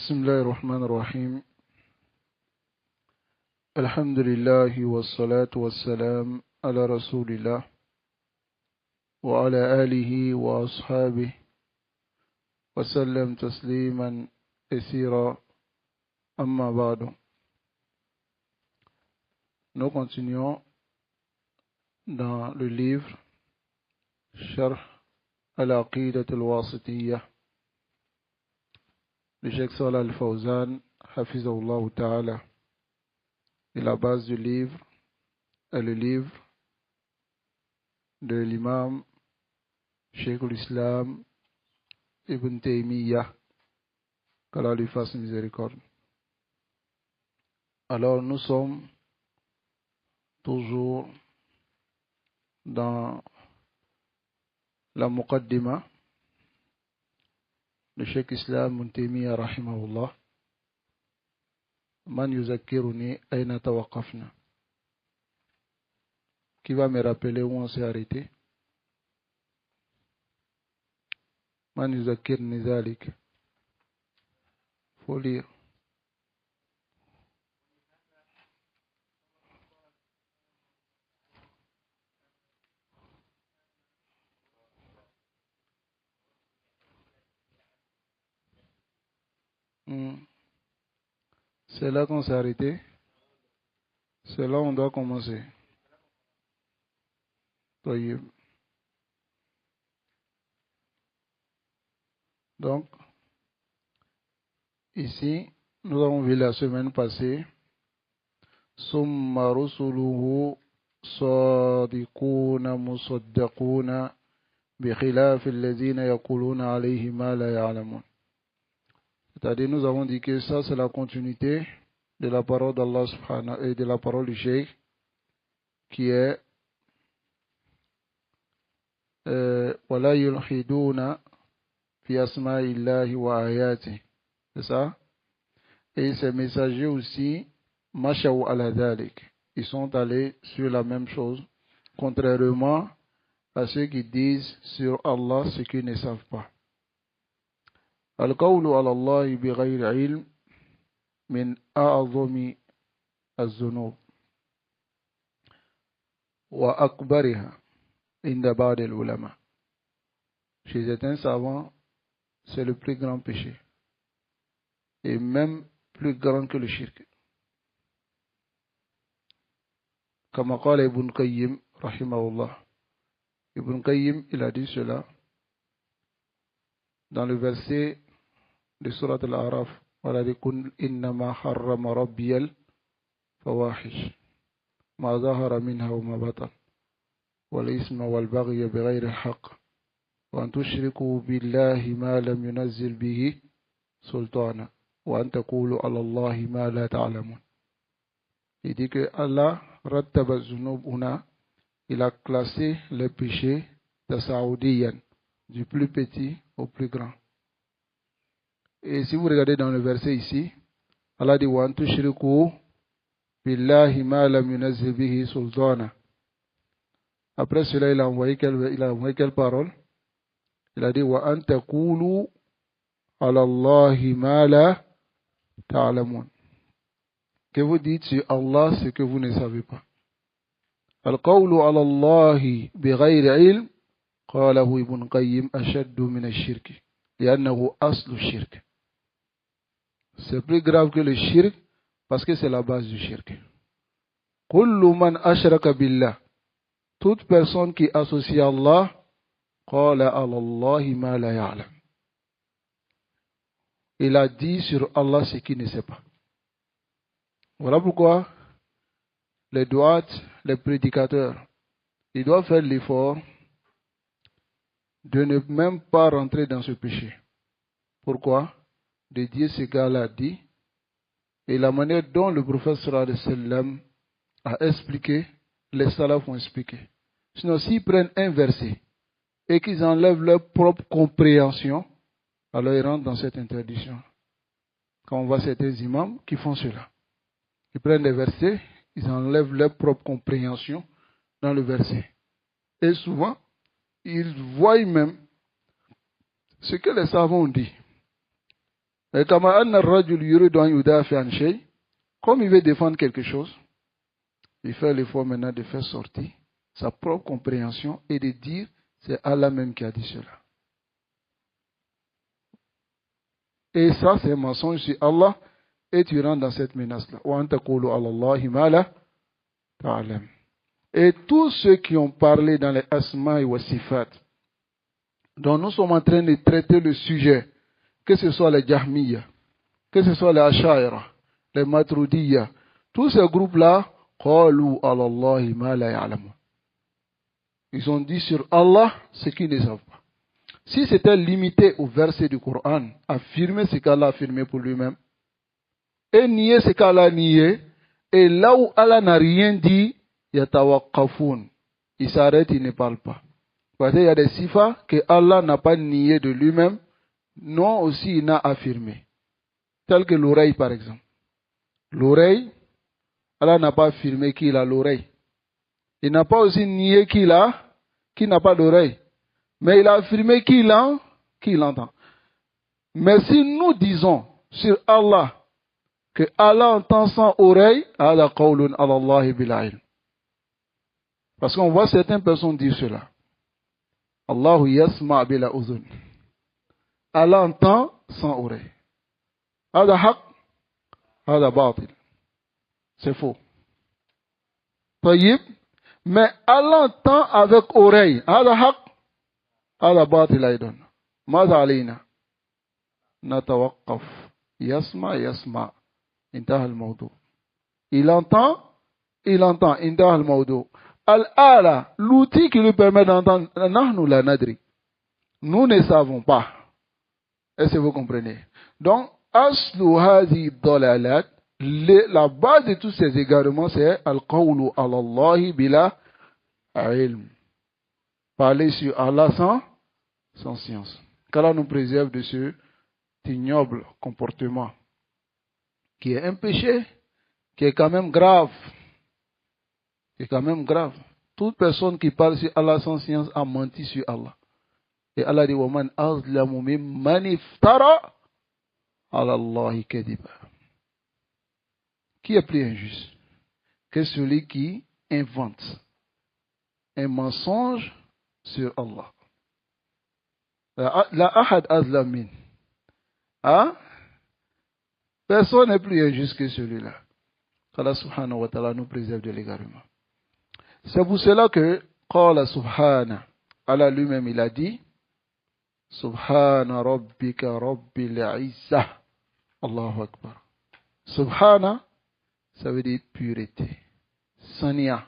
بسم الله الرحمن الرحيم. الحمد لله والصلاة والسلام على رسول الله وعلى آله وأصحابه وسلم تسليما كثيرا. أما بعد. Nous continuons dans le livre Sharh al-Aqidat al-Wasitiyya de Cheikh Salih al-Fawzan, Hafizahullah Ta'ala. Et la base du livre est le livre de l'imam Cheikh al-Islam Ibn Taymiyyah, qu'Allah lui fasse miséricorde. Alors nous sommes toujours dans la muqaddima de Cheikh Islam Ibn Taymiyyah rahimahullah. Man yuzakkiruni ayna tawaqafna. Qui va me rappeler où on s'est arrêté? Man yuzakkirni zalik. Faut lire. C'est là qu'on s'est arrêté. C'est là on doit commencer. Donc, ici, nous avons vu la semaine passée Summa rusuluhu sadiquna musaddaquna bi khilaf alladhina yaquluna alayhi ma la ya'lamun. C'est-à-dire, nous avons dit que ça, c'est la continuité de la parole d'Allah subhanahu et de la parole du Cheikh, qui est wala yulhiduna fi asma'illahi wa ayati. C'est ça? Et ces messagers aussi, mashaw ala dhalik, ils sont allés sur la même chose, contrairement à ceux qui disent sur Allah ce qu'ils ne savent pas. Al-qawlu ala Allah bi ghayri ilm min a'zami az-zunub wa akbariha inda ba'd al-ulama. Chez certains savants, c'est le plus grand péché, et même plus grand que le shirk. Comme قال Ibn Qayyim rahimahullah. Ibn Qayyim, il a dit cela dans le verset de Surat Al-A'raf. وَلَا لِكُنْ إِنَّمَا حَرَّمَ رَبِّيَ الْفَوَاحِشَ مَا ظَهَرَ مِنْهَا وَمَا بَطَنَ وَالْإِثْمَ وَالْبَغْيَ بِغَيْرِ الْحَقِّ وَأَنْ تُشْرِكُوا بِاللَّهِ مَا لَمْ يُنَزِّلْ بِهِ سُلْطَانًا وَأَنْ تَقُولُوا عَلَى اللَّهِ مَا لَا تَعْلَمُونَ. Il dit que Allah, rattaba zunub una, il a classé les péchés de Saoudiyan, du plus petit au plus grand. Et si vous regardez dans le verset ici, Allah dit wa antu shiriku billahi ma lam yunazzil bihi sultana. Après cela, il a envoyé quelle parole? Il a dit wa antaqulu ala Allahi ma la ta'lamun. Que vous dites sur Allah ce que vous ne savez pas. Al-qawlu ala Allahi bi ghayri ilm qalahu Ibn Qayyim ashaddu min ash-shirk li'annahu aslu shirk. C'est plus grave que le shirk parce que c'est la base du shirk. Kullu man ashraka billah. Toute personne qui associe Allah qala ala Allahi ma la ya'lam. Il a dit sur Allah ce qu'il ne sait pas. Voilà pourquoi les droites, les prédicateurs, ils doivent faire l'effort de ne même pas rentrer dans ce péché. Pourquoi? De dire ce gars-là dit, et la manière dont le prophète sallallahu alayhi wa sallam a expliqué, les salafs ont expliqué. Sinon, s'ils prennent un verset et qu'ils enlèvent leur propre compréhension, alors ils rentrent dans cette interdiction. Quand on voit certains imams qui font cela, ils prennent des versets, ils enlèvent leur propre compréhension dans le verset. Et souvent, ils voient même ce que les savants ont dit. Mais comme il veut défendre quelque chose, il fait l'effort maintenant de faire sortir sa propre compréhension et de dire c'est Allah même qui a dit cela. Et ça, c'est un mensonge sur Allah, et tu rentres dans cette menace-là. Et tous ceux qui ont parlé dans les asma et wasifat, dont nous sommes en train de traiter le sujet, que ce soit les Jahmiya, que ce soit les Ash'aira, les Maturidiyya, tous ces groupes-là, ils ont dit sur Allah ce qu'ils ne savent pas. Si c'était limité au verset du Coran, affirmer ce qu'Allah a affirmé pour lui-même, et nier ce qu'Allah a nié, et là où Allah n'a rien dit, yatawaqqafoun. Il s'arrête, il ne parle pas. Parce qu'il y a des sifas que Allah n'a pas nié de lui-même, non aussi il n'a affirmé. Tel que l'oreille par exemple. L'oreille, Allah n'a pas affirmé qu'il a l'oreille. Il n'a pas aussi nié qu'il n'a pas d'oreille. Mais il a affirmé qu'il entend. Mais si nous disons sur Allah que Allah entend sans oreille, parce qu'on voit certaines personnes dire cela. Allahu yasma' bila uzun. Allah entend sans oreille. Hada haq, hada batil. C'est faux. Tayyib. Mais Allah entend avec oreille. Hada haq, hada batil aydon. Mada alayna. Natawaqqaf. Yasma. Intaha al-mawdu. Il entend. Intaha al-mawdu. Al-ala, l'outil qui lui permet d'entendre, nahnu la nadri. Nous ne savons pas. Est-ce que vous comprenez? Donc, aslu hazi dalalat, la base de tous ces égarements, c'est al-qawlu ala Allahi bila ilm. Parler sur Allah sans science. Qu'Allah nous préserve de ce ignoble comportement, qui est un péché, qui est quand même grave. Toute personne qui parle sur Allah sans science a menti sur Allah. Et Allah dit, وَمَنْ أَظْلَمُ مِمَّنِ افْتَرَى عَلَى اللَّهِ كَذِبًا. Qui est plus injuste que celui qui invente un mensonge sur Allah? La ahad azlam min. Hein? Personne n'est plus injuste que celui-là. Allah subhanahu wa ta'ala nous préserve de l'égarement. C'est pour cela que qala subhana, Allah lui-même il a dit Subhana rabbika rabbil izzah. Allahu akbar. Subhana, ça veut dire pureté. Sania.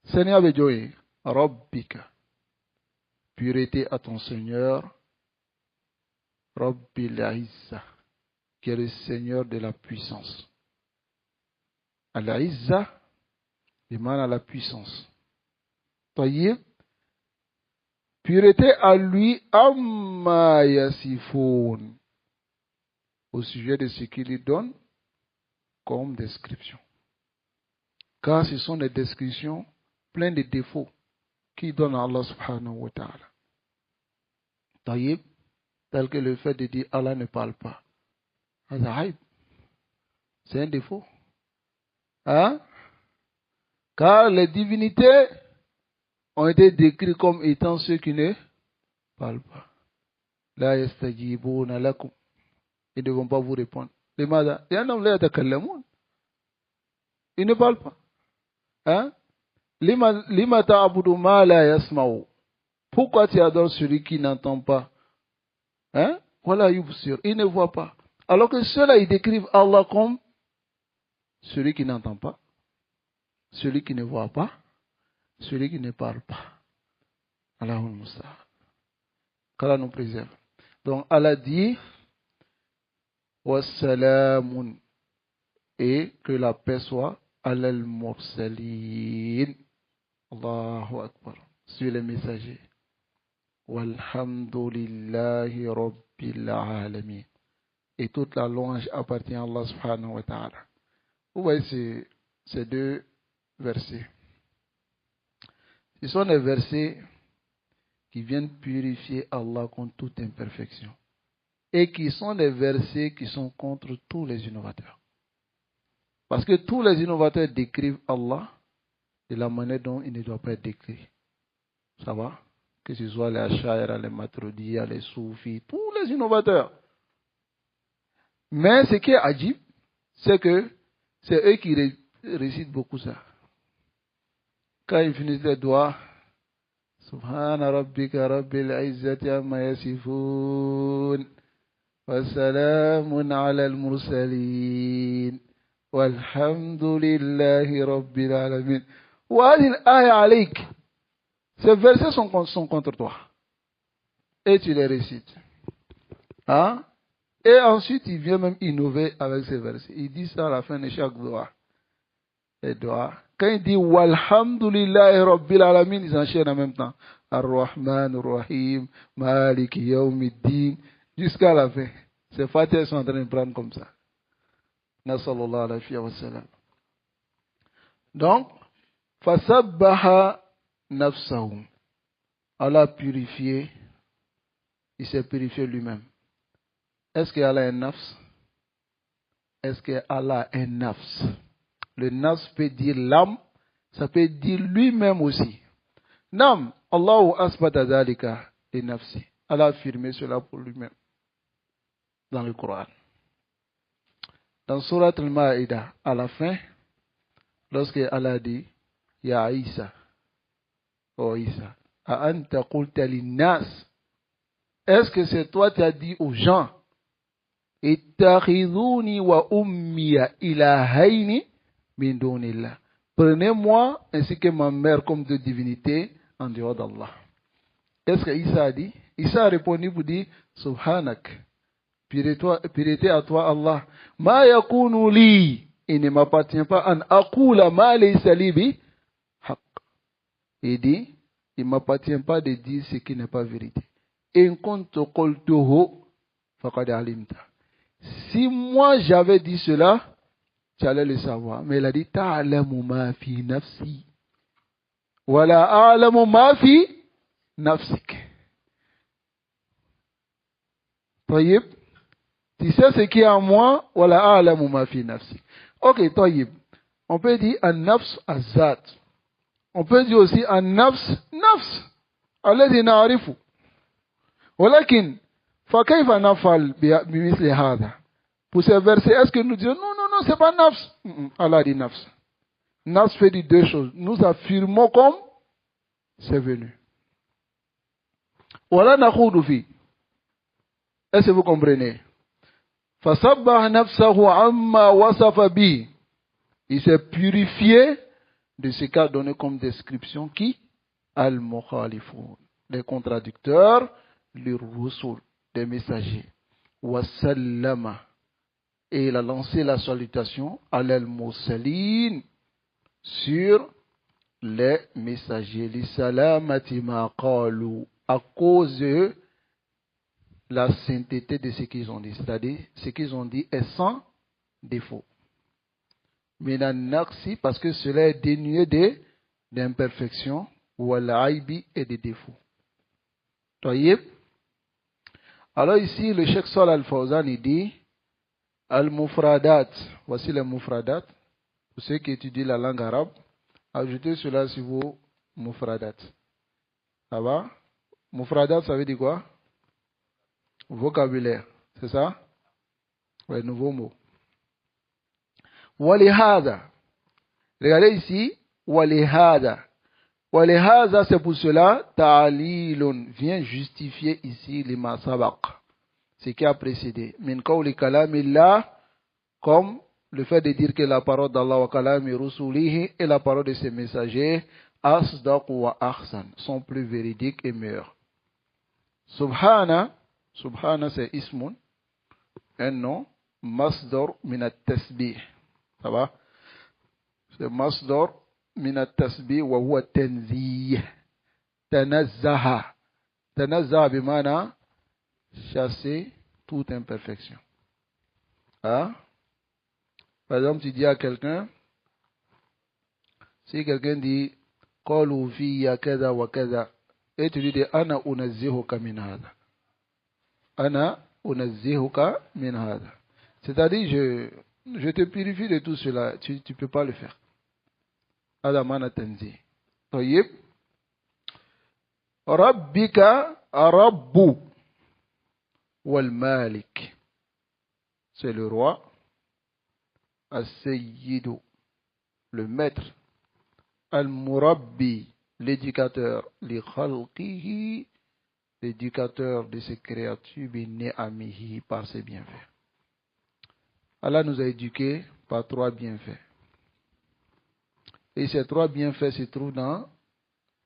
Sania veut dire rabbika. Pureté à ton Seigneur. Rabbil izzah, qui est le Seigneur de la puissance. Al-izzah demande à la puissance. Tayyib. Pureté à lui, amma yasifoun, au sujet de ce qu'il lui donne comme description. Car ce sont des descriptions pleines de défauts qu'il donne à Allah subhanahu wa ta'ala. Taïb, tel que le fait de dire Allah ne parle pas. C'est un défaut. Hein? Car les divinités ont été décrits comme étant ceux qui ne parlent pas. La yastajibuna lakum. Ils ne vont pas vous répondre. Les mada, il y en a qui yatakallamun. Ils ne parlent pas. Hein? Lima ta'budu ma la yasma'u. Pourquoi tu adores celui qui n'entend pas? Hein? Voilà, il ne voit pas. Alors que ceux-là, ils décrivent Allah comme celui qui n'entend pas, celui qui ne voit pas, celui qui ne parle pas. Allahul Musa. Qu'Allah nous préserve. Donc Allah dit Wassalamun, et que la paix soit alal mursalin. Allahu Akbar. Sur les messagers. Walhamdulillahi rabbil alamin. Et toute la louange appartient à Allah subhanahu wa ta'ala. Vous voyez ces deux versets. Ce sont des versets qui viennent purifier Allah contre toute imperfection. et qui sont des versets qui sont contre tous les innovateurs. Parce que tous les innovateurs décrivent Allah de la manière dont il ne doit pas être décrit. Ça va? Que ce soit les Ash'ari, les Maturidiyya, les Soufis, tous les innovateurs. Mais ce qui est ajib, c'est que c'est eux qui récitent beaucoup ça. Quand ils finissent les doigts, Subhana rabbika rabbil izzati amma yasifun, wa salamun ala al-mursalin, walhamdulillahi rabbil alamin. Wa hadhihi al-aya alayk. Ces versets sont contre toi. Et tu les récites. Hein? Et ensuite, il vient même innover avec ces versets. Il dit ça à la fin de chaque doigt. Et doigt. Quand il dit Walhamdulillahi Rabbil Alamin, ils enchaînent en même temps. Ar-Rahman, Ar-Rahim, Maliki, Yawmiddin, jusqu'à la fin. Ces Fatiha sont en train de prendre comme ça. Nasallallahu alayhi wa sallam. Donc, Fasabbaha nafsahu. Allah a purifié, il s'est purifié lui-même. Est-ce qu'Allah est un nafs? Est-ce qu'Allah est un nafs? Le nafs peut dire l'âme, ça peut dire lui-même aussi. Nam, Allahu asbata dhalika li nafsi. Allah a affirmé cela pour lui-même dans le Coran. Dans Surat al-Ma'idah, à la fin, lorsque Allah dit Ya Isa, oh Isa, a anta qulta linnas, est-ce que c'est toi qui as dit aux gens Ittakhiduni wa ummiya ilahaini min dunillah. Prenez-moi ainsi que ma mère comme deux divinités en dehors d'Allah. Est-ce que Isa a dit? Isa a répondu pour dire Subhanak. Pureté à toi Allah. Ma yakunu li. Il ne m'appartient pas an akula ma laysa li bi haq. Il dit, il ne m'appartient pas de dire ce qui n'est pas vérité. In kuntu qultuhu faqad alimta. Si moi j'avais dit cela, tu allais le savoir. Mais il a dit ta'lamu ma fi nafsi wa la a'lamu ma fi nafsik. Tayyib, tu sais ce qui est en moi, wa la a'lamu ma fi nafsik. Ok, tayyib. On peut dire an nafs azat. On peut dire aussi an nafs nafs. Alladhi na'rifu. Walakin fa kayfa nafal bi misli hadha? Pour ces versets, est-ce que nous disons non, c'est pas nafs? Allah dit nafs. Nafs fait dire deux choses. Nous affirmons comme c'est venu. Voilà nakhudu fi. Est-ce que vous comprenez? Fasabbah nafsahu amma wasafa bi. Il s'est purifié de ce qu'a donné comme description qui? Al-Mukhalifun. Les contradicteurs, les rusul, des messagers. Wasallama. Et il a lancé la salutation à l'al-Mursalin sur les messagers. Li salamati ma qalu. À cause de la sainteté de ce qu'ils ont dit. C'est-à-dire, ce qu'ils ont dit est sans défaut. Minan naqsi, parce que cela est dénué d'imperfection, ou al-aibi et de défauts. Taïb. Alors ici, le Cheikh Salih Al-Fawzan, il dit Al-Mufradat, voici les Mufradat. Pour ceux qui étudient la langue arabe, ajoutez cela sur vos Mufradat. Ça va? Mufradat, ça veut dire quoi? Vocabulaire, c'est ça? Oui, nouveau mot. Walihada. Regardez ici, walihada. Walihada, c'est pour cela, ta'alilun vient justifier ici lima sabaq, ce qui a précédé. Min qawli kalamillah, comme le fait de dire que la parole d'Allah wa kalami rusulihi et la parole de ses messagers, asdaq wa ahsan, sont plus véridiques et meilleurs. Subhana, subhana c'est ismun, un nom, masdar min at-tasbih. Ça va? C'est masdar min at-tasbih wa huwa tanzih. Tanazzaha. Tanazzaha bimana chasser toute imperfection. Hein? Par exemple, tu dis à quelqu'un, si quelqu'un dit qalu fiyya kaza wa kaza, et tu lui dis ana unazzihuka min hada. Ana unazzihuka min hada. C'est-à-dire, je te purifie de tout cela. Tu ne peux pas le faire. هذا معنى تنزيه. طيب ربك رب والمالك, c'est le roi. As-Sayyidu, le maître. Al-Murabbi, l'éducateur. Li khalqihi, l'éducateur de ses créatures. Bi ni'amihi, par ses bienfaits. Allah nous a éduqués par 3 bienfaits. Et ces 3 bienfaits se trouvent dans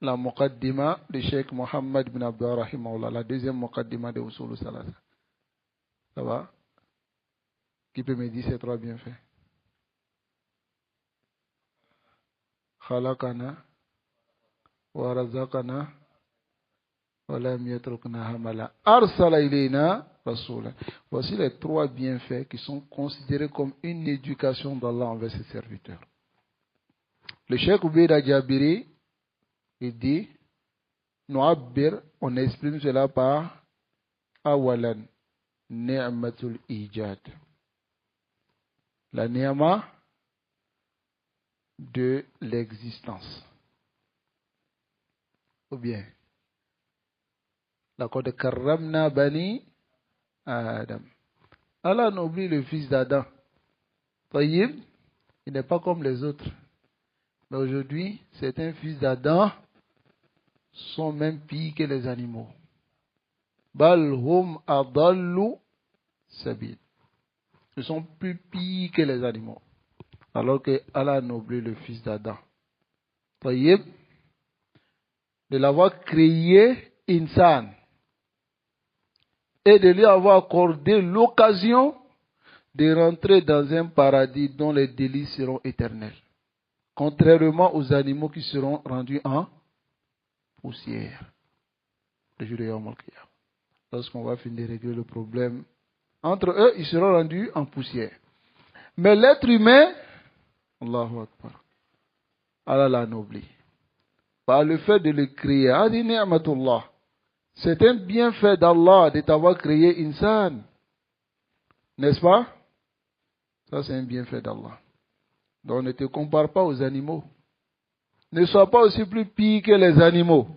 la Muqaddima de Cheikh Mohammed bin Abdullah Rahimahullah, la deuxième Muqaddima de Usul Salasa. Ça va? Qui peut me dire ces 3 bienfaits? Khalaqana wa razaqana wa lam yatrukna hamala arsala ilayna rasulan. Voici les 3 bienfaits qui sont considérés comme une éducation d'Allah envers ses serviteurs. Le Cheikh Ubayd Jabiri, il dit, on exprime cela par awalan, ni'matul ijad. La ni'ma de l'existence. Ou bien, laqad karramna bani Adam. Allah n'oublie le fils d'Adam. Tayyib, il n'est pas comme les autres. Mais aujourd'hui, certains fils d'Adam sont même pires que les animaux. Bal hum adallu sabil. Ils sont plus pires que les animaux. Alors que Allah a oublié le fils d'Adam. Tayyib, de l'avoir créé insan et de lui avoir accordé l'occasion de rentrer dans un paradis dont les délices seront éternels. Contrairement aux animaux qui seront rendus en poussière. Le jour de Yawm al-Qiyamah. Lorsqu'on va finir de régler le problème, entre eux, ils seront rendus en poussière. Mais l'être humain, Allahu Akbar, Allah l'a oublié. Par le fait de le créer, Adi ni'matullah, c'est un bienfait d'Allah de t'avoir créé insan. N'est-ce pas? Ça, c'est un bienfait d'Allah. Donc ne te compare pas aux animaux. Ne sois pas aussi plus pire que les animaux.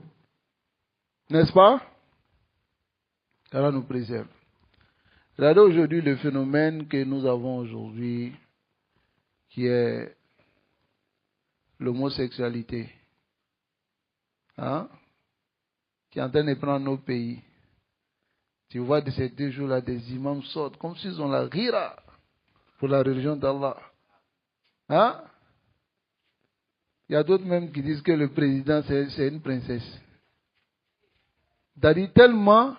N'est-ce pas? Allah nous préserve. Regardez aujourd'hui le phénomène que nous avons aujourd'hui, qui est l'homosexualité. Hein? Qui est en train de prendre nos pays. Tu vois de ces 2 jours-là, des imams sortent comme s'ils ont la rira pour la religion d'Allah. Hein? Il y a d'autres même qui disent que le président c'est une princesse. C'est-à-dire tellement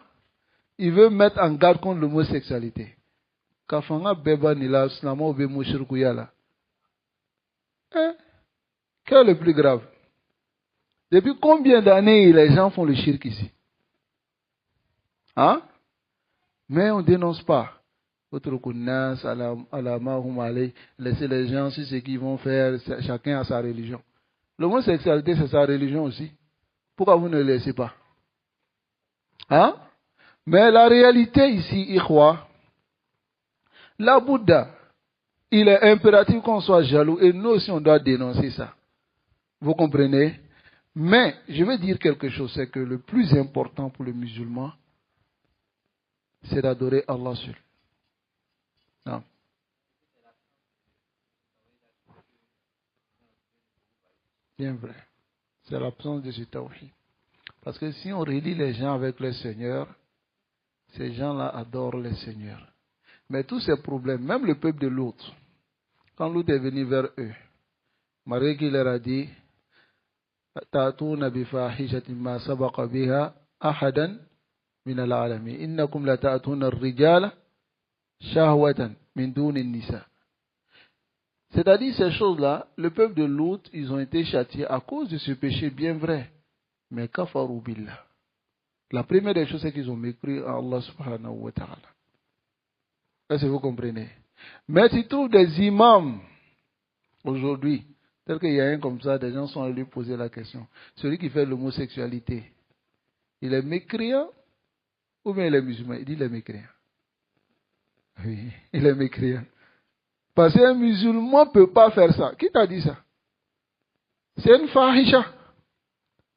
il veut mettre en garde contre l'homosexualité. Kafanga beba nila slamo be mushirkuyala. Quel est le plus grave? Depuis combien d'années les gens font le shirk ici? Hein? Mais on ne dénonce pas. Laissez les gens sur ce qu'ils vont faire, chacun a sa religion. L'homosexualité, c'est sa religion aussi. Pourquoi vous ne le laissez pas? Hein? Mais la réalité ici, Ikhwa, la Bouddha, il est impératif qu'on soit jaloux et nous aussi on doit dénoncer ça. Vous comprenez? Mais je vais dire quelque chose, c'est que le plus important pour le musulman, c'est d'adorer Allah seul. Non. Bien vrai. C'est l'absence de ce tawhid. Parce que si on relie les gens avec le Seigneur, ces gens-là adorent le Seigneur. Mais tous ces problèmes, même le peuple de Lot, quand Lot est venu vers eux, Marie qui leur a dit, تأتون بفاحشة ما سبق بها أحدا من العالمين إنكم لتأتون الرجال شهوة من دون النساء. C'est-à-dire ces choses-là, le peuple de Lot, ils ont été châtiés à cause de ce péché bien vrai. Mais kafaru billah. La première des choses, c'est qu'ils ont mépris à Allah subhanahu wa ta'ala. Est-ce que vous comprenez? Mais tu trouves des imams aujourd'hui, tel qu'il y a un comme ça, des gens sont allés lui poser la question. Celui qui fait l'homosexualité, il est mécréant ou bien il est musulman? Il dit il est mécréant. Oui, il est mécréant. Parce qu'un musulman ne peut pas faire ça. Qui t'a dit ça? C'est une fahisha.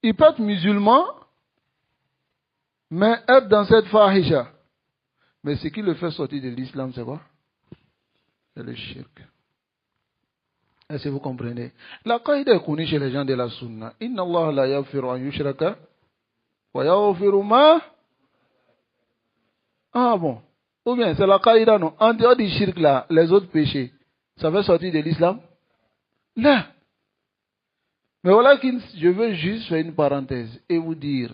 Il peut être musulman, mais être dans cette fahisha. Mais ce qui le fait sortir de l'islam, c'est quoi? C'est le shirk. Est-ce que vous comprenez? La qaïda est connue chez les gens de la sunna. Inna Allah la yaghfiru an yushraka wa yaghfiru ma. Ah bon. Ou bien c'est la qaïda, non? En dehors du shirk là, les autres péchés, ça fait sortir de l'islam? Là. Mais voilà que je veux juste faire une parenthèse et vous dire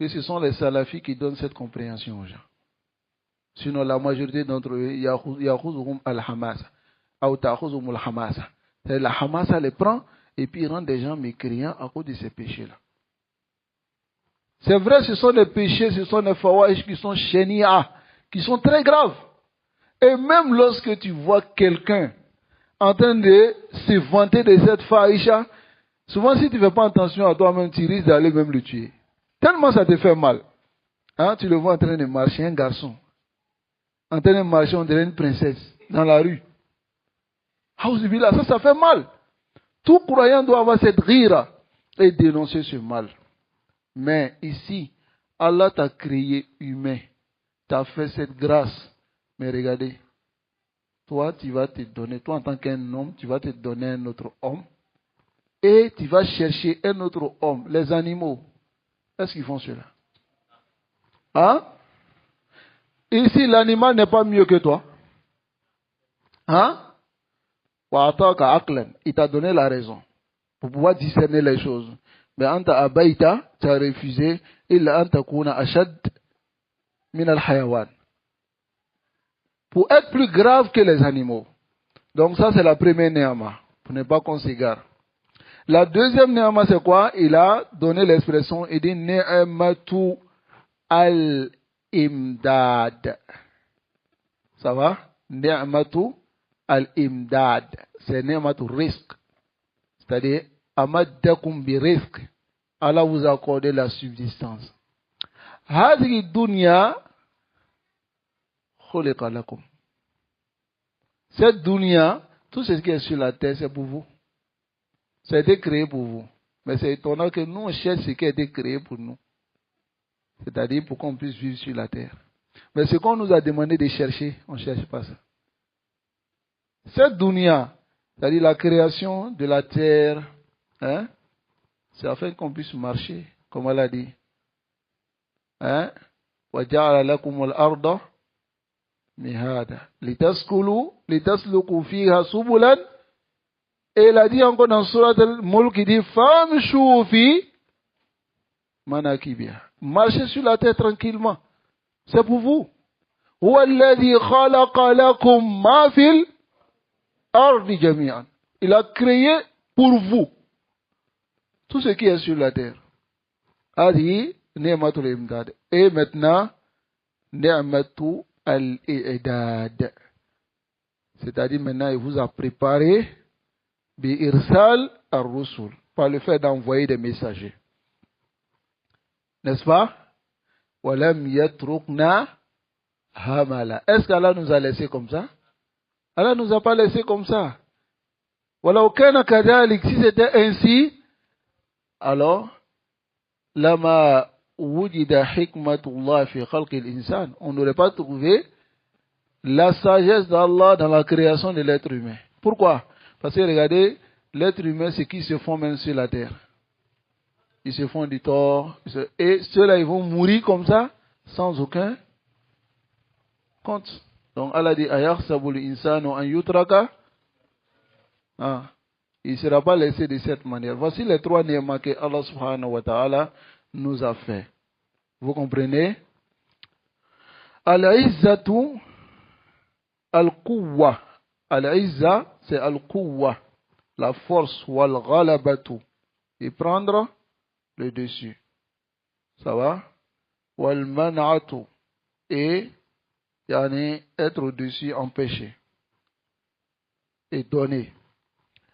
que ce sont les salafis qui donnent cette compréhension aux gens. Sinon, la majorité d'entre eux, yakhuzhum al-hamasa. Ou ta'khuzhum al-hamasa. La hamasa les prend et puis rend des gens mécréants à cause de ces péchés-là. C'est vrai, ce sont des péchés, ce sont des fawaïs qui sont chénia, qui sont très graves. Et même lorsque tu vois quelqu'un en train de se vanter de cette faïcha, souvent si tu ne fais pas attention à toi-même, tu risques d'aller même le tuer. Tellement ça te fait mal. Hein, tu le vois en train de marcher, un garçon. En train de marcher, on dirait une princesse dans la rue. Ça fait mal. Tout croyant doit avoir cette rire et dénoncer ce mal. Mais ici, Allah t'a créé humain. T'a fait cette grâce. Mais regardez, toi, tu vas te donner, toi en tant qu'un homme, tu vas te donner un autre homme. Et tu vas chercher un autre homme. Les animaux, est-ce qu'ils font cela? Hein? Ici, l'animal n'est pas mieux que toi. Hein? Il t'a donné la raison pour pouvoir discerner les choses. Mais anta abaïta, tu as refusé, illa anta kuna ashad min al-hayawan. Pour être plus grave que les animaux. Donc ça c'est la première ni'ama, pour ne pas qu'on s'égare. La deuxième ni'ama c'est quoi? Il a donné l'expression, il dit ni'matu al-imdad. Ça va? Ni'matu al-imdad. C'est ni'matu rizq. C'est-à-dire, amaddakum bi rizq. Allah vous a accordé la subsistance. Hadhi dunya khuliqa lakum. Cette dunya, tout ce qui est sur la terre, c'est pour vous. Ça a été créé pour vous. Mais c'est étonnant que nous, on cherche ce qui a été créé pour nous. C'est-à-dire pour qu'on puisse vivre sur la terre. Mais ce qu'on nous a demandé de chercher, on ne cherche pas ça. Cette dunya, c'est-à-dire la création de la terre, hein, c'est afin qu'on puisse marcher, comme elle a dit. Hein? وَجَعَلَ لَكُمُ الْأَرْضَ مِهَادًا لِتَسْلُكُوا فِيهَا سُبُلًا. Et il a dit encore dans Surat al-Mulk, il dit فَامْشُوا فِي مَنَاكِبِهَا. Marchez sur la terre tranquillement. C'est pour vous. هُوَ الَّذِي خَلَقَ لَكُمْ مَا فِي الْأَرْضِ جَمِيعًا. Il a créé pour vous tout ce qui est sur la terre. Adi ni'matul imdad. Et maintenant, ni'matu al-i'dad. C'est-à-dire maintenant, il vous a préparé bi irsal ar-rusul, par le fait d'envoyer des messagers. N'est-ce pas? Walam yatrukna hamala. Est-ce qu'Allah nous a laissé comme ça? Allah nous a pas laissé comme ça. Walau kana kadhalik, si c'était ainsi, alors lama wujida hikmatullah fi khalqi al-insan. On n'aurait pas trouvé la sagesse d'Allah dans la création de l'être humain. Pourquoi? Parce que regardez, l'être humain, c'est qui se font même sur la terre. Ils se font du tort. Et ceux-là, ils vont mourir comme ça, sans aucun compte. Donc Allah dit, ayakhsabul insanu an yutraka. Il ne sera pas laissé de cette manière. Voici les trois ni'mas que Allah subhanahu wa ta'ala nous a fait. Vous comprenez? Al-izzatu al-quwwa. Al-izza, c'est al-quwwa, la force, wal-ghalabatu, et prendre le dessus. Ça va? Wal-man'atu, et être au-dessus, empêcher. Et donner.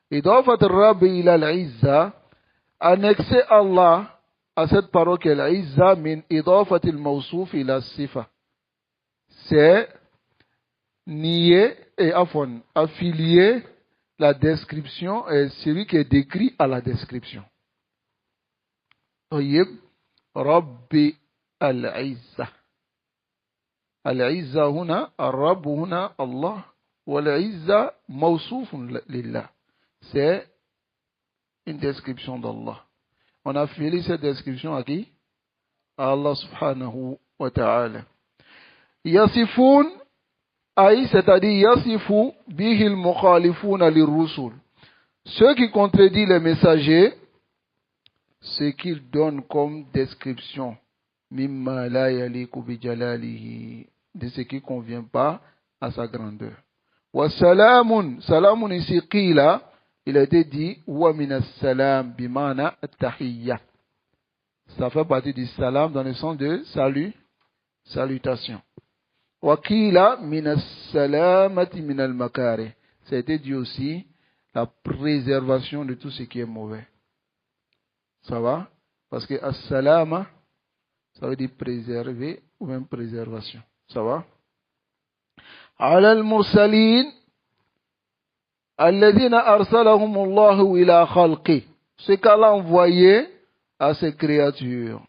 Idafat al-rabbi ila al-izza, annexer Allah à cette parole qu'est l'izza min idafat al-mawsouf ila sifa. C'est nier et affilier la description et celui qui est décrit à la description. طيب رب العزة. العزة هنا الرب هنا الله والعزة موصوف لله. C'est une description d'Allah. On a affilié cette description à qui? À Allah subhanahu wa ta'ala. Yasifun aï, c'est-à-dire yasifu bihil mukhalifuna lirrusul. Ceux qui contredisent les messagers, ce qu'ils donnent comme description, mimma la yaliku bi jalalihi, de ce qui ne convient pas à sa grandeur. Wa salamun, salamun ici qila, il a été dit, wa minas salam bimana at-tahiyya. Ça fait partie du salam dans le sens de salut, salutation. Wa qila minas salamati minal makari. Ça a été dit aussi, la préservation de tout ce qui est mauvais. Ça va? Parce que as-salama, ça veut dire préserver ou même préservation. Ça va? Ala al-mursalin alladhina arsalahumullahu ila khalqi. Ce qu'Allah a envoyé à ses créatures.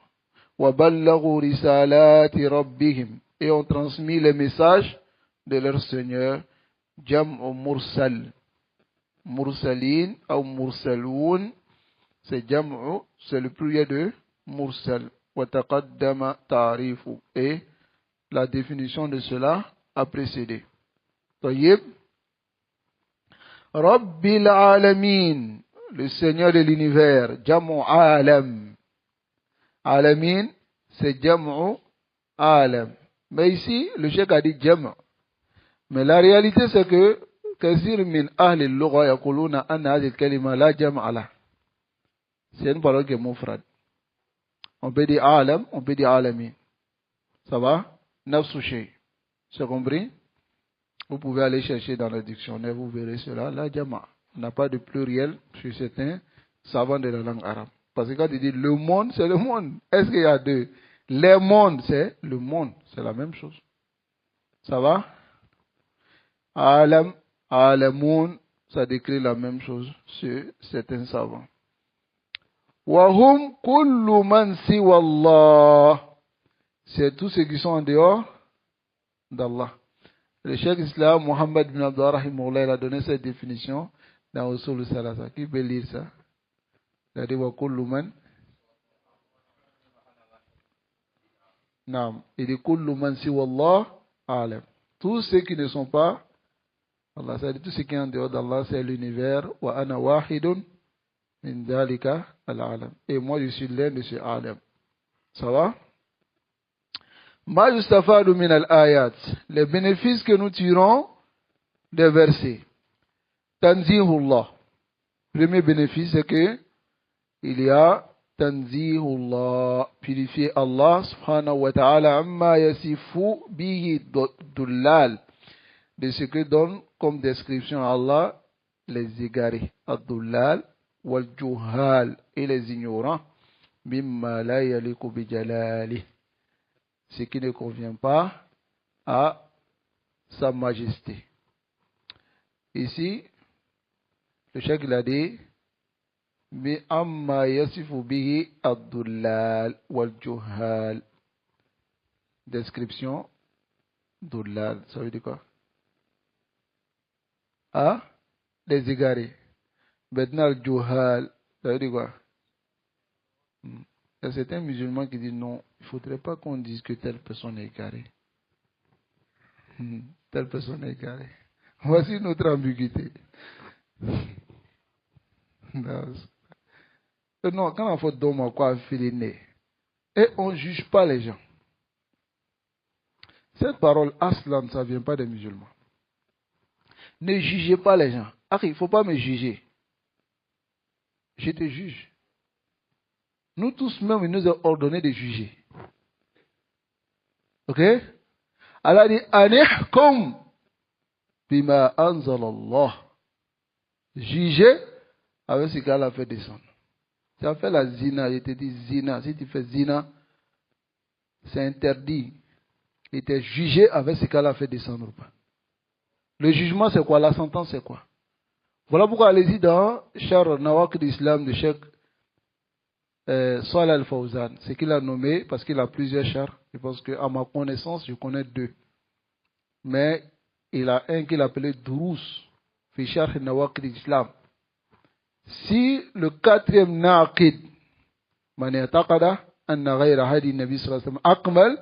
Wa ballaghu risalati rabbihim. Et ont transmis les messages de leur Seigneur. Jam'u mursal. Mursalin ou mursaloun. C'est jam'u, c'est le pluriel de mursal. Wa taqaddama ta'rifu. Et la définition de cela a précédé. Tayyib. Rabbil alamin, le Seigneur de l'univers, jam'u alam. Alamin, c'est jam'u alam. Mais ici, le cheikh a dit jam'. Mais la réalité, c'est que كثير من أهل اللغة يقولون أن هذه الكلمة لا جمع لها. C'est une parole qui est mufrad. On peut dire alam, on peut dire alamin. Ça va? Nafsu shay. C'est compris? Vous pouvez aller chercher dans le dictionnaire, vous verrez cela. La jama. On n'a pas de pluriel chez certains savants de la langue arabe. Parce que quand il dit le monde, c'est le monde. Est-ce qu'il y a deux? Les mondes, c'est le monde. C'est la même chose. Ça va? Alam, alamoun, ça décrit la même chose chez certains savants. Wahum kullu man siwa Allah. C'est tous ceux qui sont en dehors d'Allah. Le cheikh islam Mohammed bin Abdullah rahimahullah, il a donné cette définition dans Usul Salasa. Qui peut lire ça? Il a dit wa kullu man. Naam. Il dit kullu man siwa Allah alam. Tous ceux qui ne sont pas Allah, c'est-à-dire tout ce qui est en dehors d'Allah, c'est l'univers. Wa ana wahidun min dhalika al-alam. Et moi, je suis l'un de ces alam. Ça va? Ma yustafadu min al-ayat. Les bénéfices que nous tirons des versets. Tanzihullah. Premier bénéfice, c'est que il y a Tanzihullah, purifier Allah subhanahu wa ta'ala amma yasifu bihi dullal, de ce que donne comme description à Allah les égarés, ad-dullal wal juhal, et les ignorants, mimma la yaliku bi jalali, ce qui ne convient pas à sa majesté. Ici, le cheikh il a dit mi amma yasifu bihi ad-dullal wal juhal. Description dullal, ça veut dire quoi? Ah, les égarés. Maintenant, le juhal, ça veut dire quoi? Il y a certains musulmans qui disent non, il ne faudrait pas qu'on dise que telle personne est égarée. Telle personne est égarée. Voici notre ambiguïté. Non, quand on fait d'homme, quoi, filer. Et on ne juge pas les gens. Cette parole, aslan, ça ne vient pas des musulmans. Ne jugez pas les gens. Ah, il ne faut pas me juger. Je te juge. Nous tous même, il nous a ordonné de juger. Ok? Allah dit, anihkum bima anzalallah. Juger avec ce qu'Allah a fait descendre. Tu as fait la zina, je te dis zina. Si tu fais zina, c'est interdit. Il était jugé avec ce qu'Allah a fait descendre ou pas. Le jugement, c'est quoi? La sentence, c'est quoi? Voilà pourquoi allez-y dans Char Nawak d'Islam de Cheikh Salih Al-Fawzan. C'est qu'il a nommé, parce qu'il a plusieurs chars. Je pense qu'à ma connaissance, je connais 2. Mais il a un qu'il appelait Durous, fi Char Nawak d'Islam. Si le 4e Naqid, man yataqada anna ghayra hadi Nabi sallallahu alayhi wa sallam akmal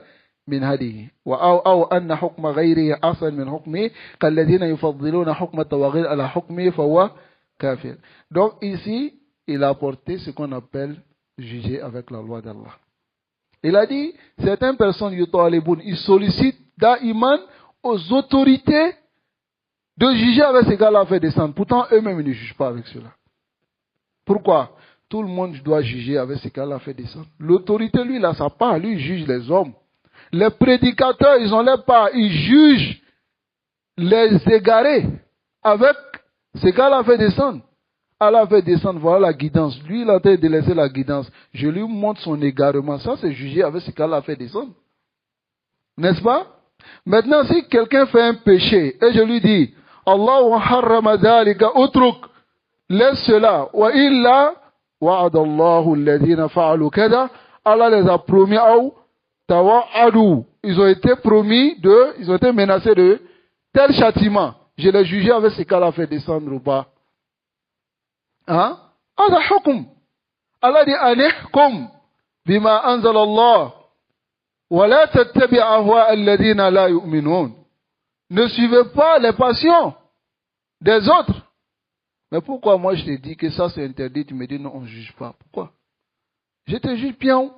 من هديه أو أن حكم غيره أحسن من حكمه كالذين يفضلون حكم الطواغيت على حكمه فهو كافر. Donc ici, il a apporté ce qu'on appelle juger avec la loi d'Allah. Il a dit, certaines personnes, ils sollicitent da'iman aux autorités de juger avec ce gars-là fait descendre. Pourtant, eux-mêmes, ils ne jugent pas avec cela. Pourquoi? Tout le monde doit juger avec ce gars-là fait descendre. L'autorité, lui, il a sa part. Lui, il juge les hommes. Les prédicateurs, ils ont leur part. Ils jugent les égarés avec ce gars-là fait descendre. Allah fait descendre, voilà la guidance. Lui, il a en train de laisser la guidance. Je lui montre son égarement. Ça, c'est juger avec ce qu'Allah fait descendre. N'est-ce pas? Maintenant, si quelqu'un fait un péché, et je lui dis, Allahu harrama dhalika utruk, laisse cela. Wa illa wa'adallahu alladhina fa'alu kada. Allah les a promis, ils ont été promis ils ont été menacés de tel châtiment. Je l'ai jugé avec ce qu'Allah fait descendre ou pas. Hein? Allah dit anihkum bima anzal Allah wa la tattabi ahwa alladhina la yu'minun. Ne suivez pas les passions des autres. Mais pourquoi moi je te dis que ça c'est interdit, tu me dis non, on ne juge pas. Pourquoi? Je te juge bien.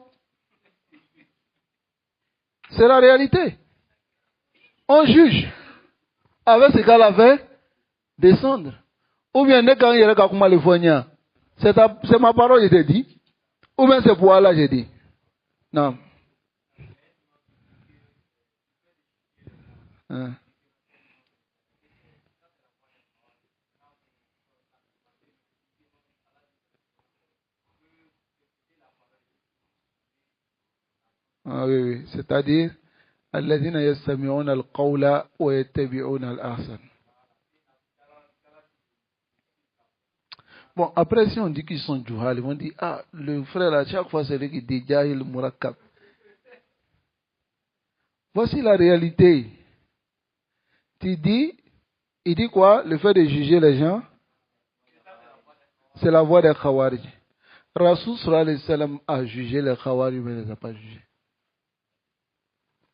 C'est la réalité. On juge avec ce qu'Allah fait descendre. Ou bien, c'est ma parole, je te dis. Ou bien c'est pour Allah, je dis. Non. Hein. Ah oui, oui. C'est-à-dire, alladhina yastami'una al-qawla wa yattabi'una al-ahsan. Bon, après, si on dit qu'ils sont juhal, ils vont dire, ah, le frère, à chaque fois, c'est lui qui dit jahil murakkab. Voici la réalité. Il dit quoi? Le fait de juger les gens, c'est la voie des Khawarij. Rasoul sallallahu alayhi wa sallam a jugé les Khawarij, mais il ne les a pas jugés.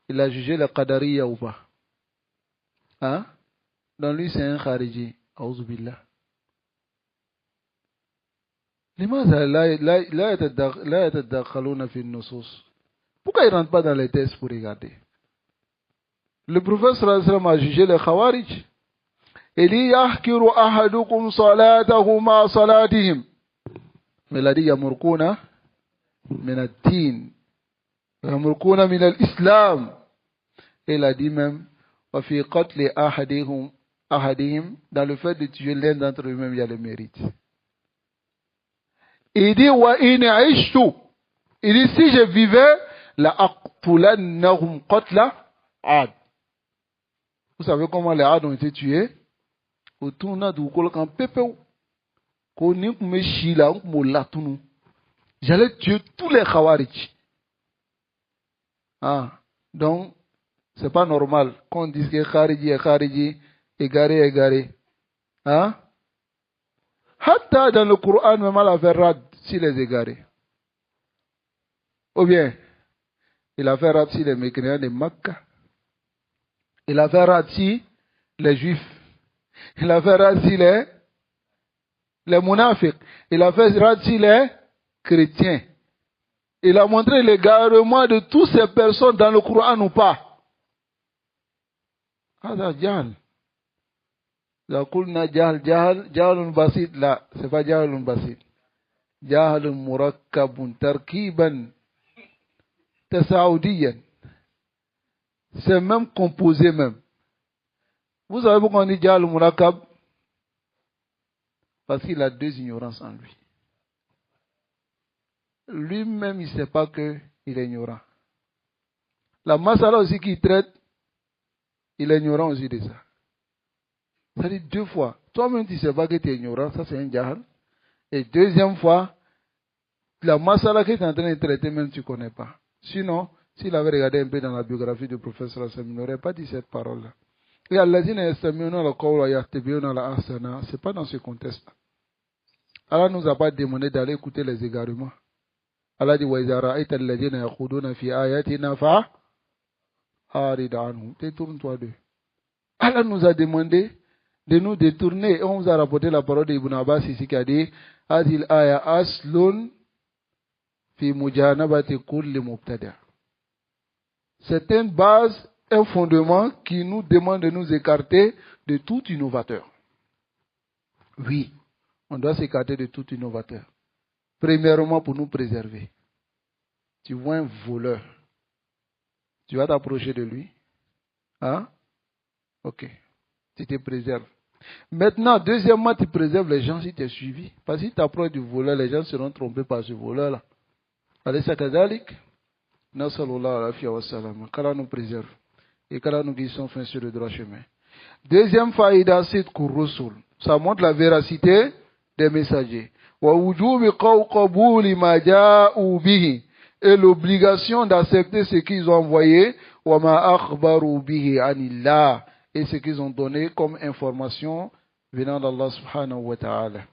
Il a jugé les Qadariya ou pas? Hein? Donc lui, c'est un Khariji. Auzubillah. لماذا لا يتدخلون في النصوص? Pourquoi ils ne rentrent pas dans les textes pour regarder? Le prophète sallallahu alayhi wa sallam a jugé les Khawarij. Il dit yahkiru ahadukum salatahu ma salatihim. Mais il a dit yamurkuna min ad-din, yamurkuna min al-islam. Et il a dit même wa fi qatli ahadihim, dans le fait de tuer l'un d'entre eux-mêmes, il y a le mérite. Il dit wa in aishtu, il dit si je vivais la aqtulannahum qatla ad. Vous savez comment les Ad ont été tués? Au tournant du colocan pépéou. J'allais tuer tous les Khawarij. Ah, donc, c'est pas normal qu'on dise que Khariji est Khariji, égaré. Hein? Hatta dans le Coran, même Allah a fait rad si les égarés. Ou bien, il a fait rad si les mécréants de Makkah. Il a fait rad si les Juifs. Il a fait rad si les munafiqs. Il a fait rad si les chrétiens. Il a montré l'égarement de toutes ces personnes dans le Coran ou pas. هذا جهل. إذا قلنا جهل بسيط لا c'est pas جهل بسيط. جهل مركب تركيبا تساعديا. C'est même composé même. Vous savez pourquoi on dit جهل مركب? Parce qu'il a 2 ignorances en lui. Lui-même, il ne sait pas qu'il est ignorant. La masala aussi qu'il traite, il est ignorant aussi de ça. Ça dit 2 fois. Toi-même, tu ne sais pas que tu es ignorant. Ça, c'est un jahal. Et deuxième fois, la masala que tu es en train de traiter, même tu ne connais pas. Sinon, s'il avait regardé un peu dans la biographie du professeur Hassan, il n'aurait pas dit cette parole-là. Et Allazina yastami'una al-qawla yattabi'una al-ahsana, c'est pas dans ce contexte-là. Allah nous a pas demandé d'aller écouter les égarements. Allah dit wa idha ra'aita alladhina yakhuduna fi ayatina fa'arid anhum. Détourne-toi d'eux. Allah nous a demandé de nous détourner. Et on vous a rapporté la parole d'Ibn Abbas ici qui a dit Hadil aya aslun fi mujanabati kulli mubtada. C'est une base, un fondement qui nous demande de nous écarter de tout innovateur. Oui, on doit s'écarter de tout innovateur. Premièrement, pour nous préserver. Tu vois un voleur, tu vas t'approcher de lui. Hein? Ok, tu te préserves. Maintenant, deuxièmement, tu préserves les gens si tu es suivi. Parce que si tu approches du voleur, les gens seront trompés par ce voleur-là. Allez, ça kazalik. Nasallallahu alayhi wa sallam. Qu'Allah nous préserve. Et qu'Allah nous guide son fin sur le droit chemin. Deuxième faïda, c'est Kurusul. Ça montre la véracité des messagers. Wa wujubi qabuli ma ja'u bihi. Et l'obligation d'accepter ce qu'ils ont envoyé. Wa ma akhbaru bihi anillah. Et ce qu'ils ont donné comme information venant d'Allah subhanahu wa ta'ala.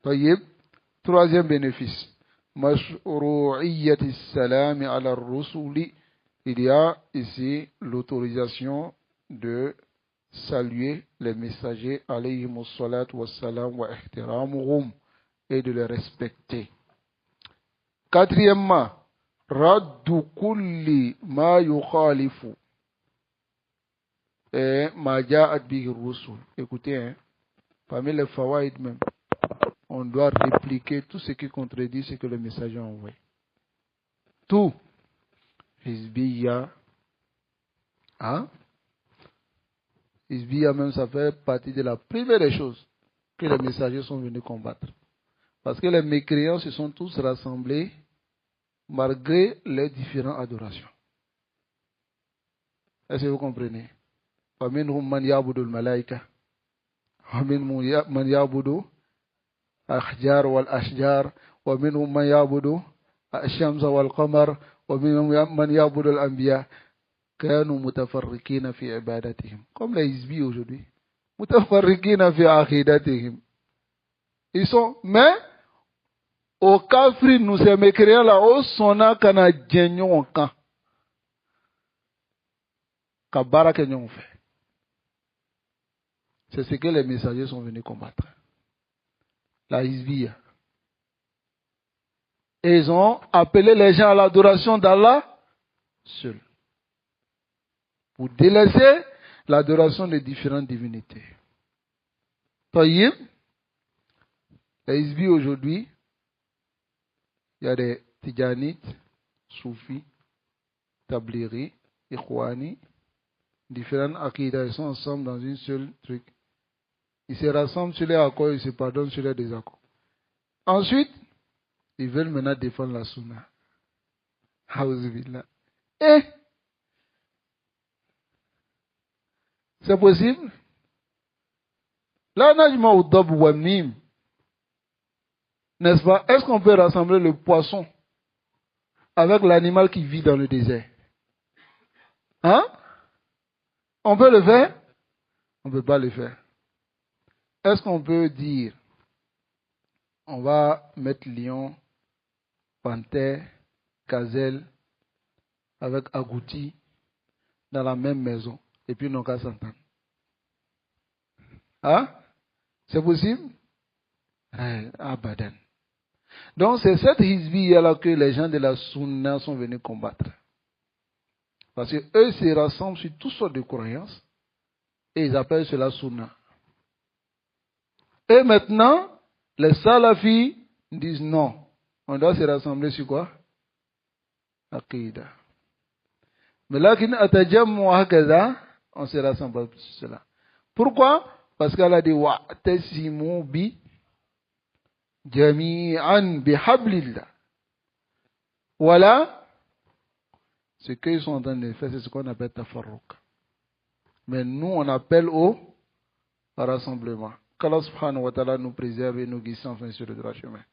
Tayyib. Troisième bénéfice. Mashru'iyyati salami ala rusuli. Il y a ici l'autorisation de saluer les messagers alayhimus salatu wassalam wa ihtiramuhum et de les respecter. Quatrièmement, raddu kulli ma yukhalifu et ma ja'at bihi rusul. Écoutez, hein, parmi les fawaïd même, on doit répliquer tout ce qui contredit ce que le messager a envoyé. Tout. Hizbiya. Hein? Hizbiya même, ça fait partie de la première des choses que les messagers sont venus combattre. Parce que les mécréants se sont tous rassemblés malgré les différentes adorations. Est-ce que vous comprenez? وَمِنْهُمْ مَنْ يَعْبُدُ الْمَلَائِكَةَ وَمِنْهُمْ مَنْ يَعْبُدُ الْأَحْجَارَ وَالْأَشْجَارَ وَمِنْهُمْ مَنْ يَعْبُدُ الشَّمْسَ وَالْقَمَرَ وَمِنْهُمْ مَنْ يَعْبُدُ الْأَنْبِيَاءَ كَانُوا مُتَفَرِّقِينَ فِي عِبَادَتِهِمْ. Comme les Hizbis aujourd'hui. مُتَفَرِّقِينَ فِي عَقِيدَتِهِمْ. Ils sont, mais au kafri nous ces mécréants là, au sona kana djenyon kan. Kabara kenyon fait. C'est ce que les messagers sont venus combattre. La Hizbiya. Et ils ont appelé les gens à l'adoration d'Allah seul. Pour délaisser l'adoration des différentes divinités. Taïb, les Hizbi aujourd'hui, il y a des Tidjanites, Soufis, Tabliri, Ikhwani, différentes Aqidas, ils sont ensemble dans une seule truc. Ils se rassemblent sur les accords, ils se pardonnent sur les désaccords. Ensuite, ils veulent maintenant défendre la Sunna. Et c'est possible? Là, najma ou dab wa mim. N'est-ce pas? Est-ce qu'on peut rassembler le poisson avec l'animal qui vit dans le désert? Hein? On peut le faire? On ne peut pas le faire. Est-ce qu'on peut dire, on va mettre lion, panthère, gazelle, avec agouti dans la même maison, et puis non qu'à s'entendre? Hein? C'est possible? Abadan. Donc c'est cette hizbiya-là que les gens de la Sunna sont venus combattre. Parce que eux se rassemblent sur toutes sortes de croyances et ils appellent cela Sunna. Et maintenant, les salafis disent non. On doit se rassembler sur quoi? Aqida. Mais là, on se rassemble sur cela. Pourquoi? Parce qu'elle a dit wa'tasimu bi jami'an bihablillah. Voilà. Ce qu'ils sont en train de faire, c'est ce qu'on appelle tafarruq. Mais nous, on appelle au rassemblement. Qu'Allah subhanahu wa ta'ala nous préserve et nous guide enfin sur le droit chemin.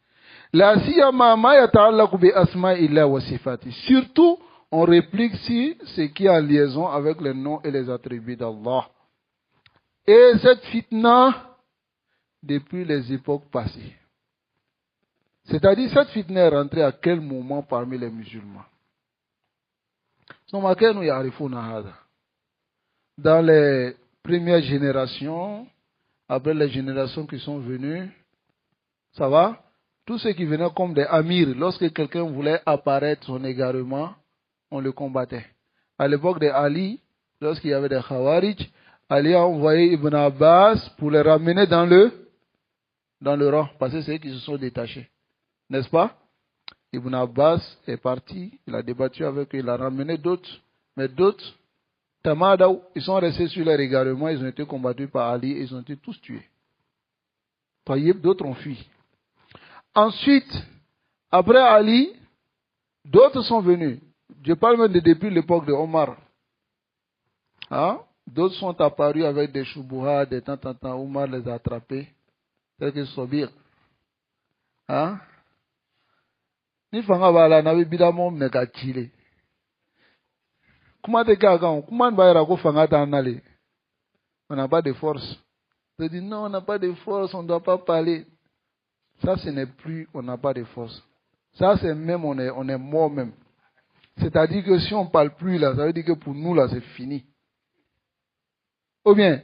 La siyama ma yata'allaqu bi asma'illah wa sifati. Surtout, on réplique si ce qui est en liaison avec les noms et les attributs d'Allah. Et cette fitna, depuis les époques passées. C'est-à-dire, cette fitna est rentrée à quel moment parmi les musulmans? Dans les premières générations, après les générations qui sont venues, ça va? Tous ceux qui venaient comme des amirs, lorsque quelqu'un voulait apparaître son égarement, on le combattait. À l'époque de Ali, lorsqu'il y avait des Khawarij, Ali a envoyé Ibn Abbas pour les ramener dans le rang, parce que c'est eux qui se sont détachés. N'est-ce pas? Ibn Abbas est parti, il a débattu avec eux, il a ramené d'autres, mais d'autres, Tamadaou, ils sont restés sur leur égarement, ils ont été combattus par Ali et ils ont été tous tués. D'autres ont fui. Ensuite, après Ali, d'autres sont venus. Je parle même depuis l'époque de Omar. Hein? D'autres sont apparus avec des choubouhas, de temps en temps, Omar les a attrapés. C'est que Sobir. Hein? Ni fanga bala na bida mom ne ka chile. Comment te kagan? Comment va ira ko fanga ta nale? On n'a pas de force. Je dis non, on n'a pas de force, on ne doit pas parler. Ça, ce n'est plus, on n'a pas de force. Ça, c'est même, on est mort même. C'est-à-dire que si on ne parle plus là, ça veut dire que pour nous là, c'est fini. Ou bien,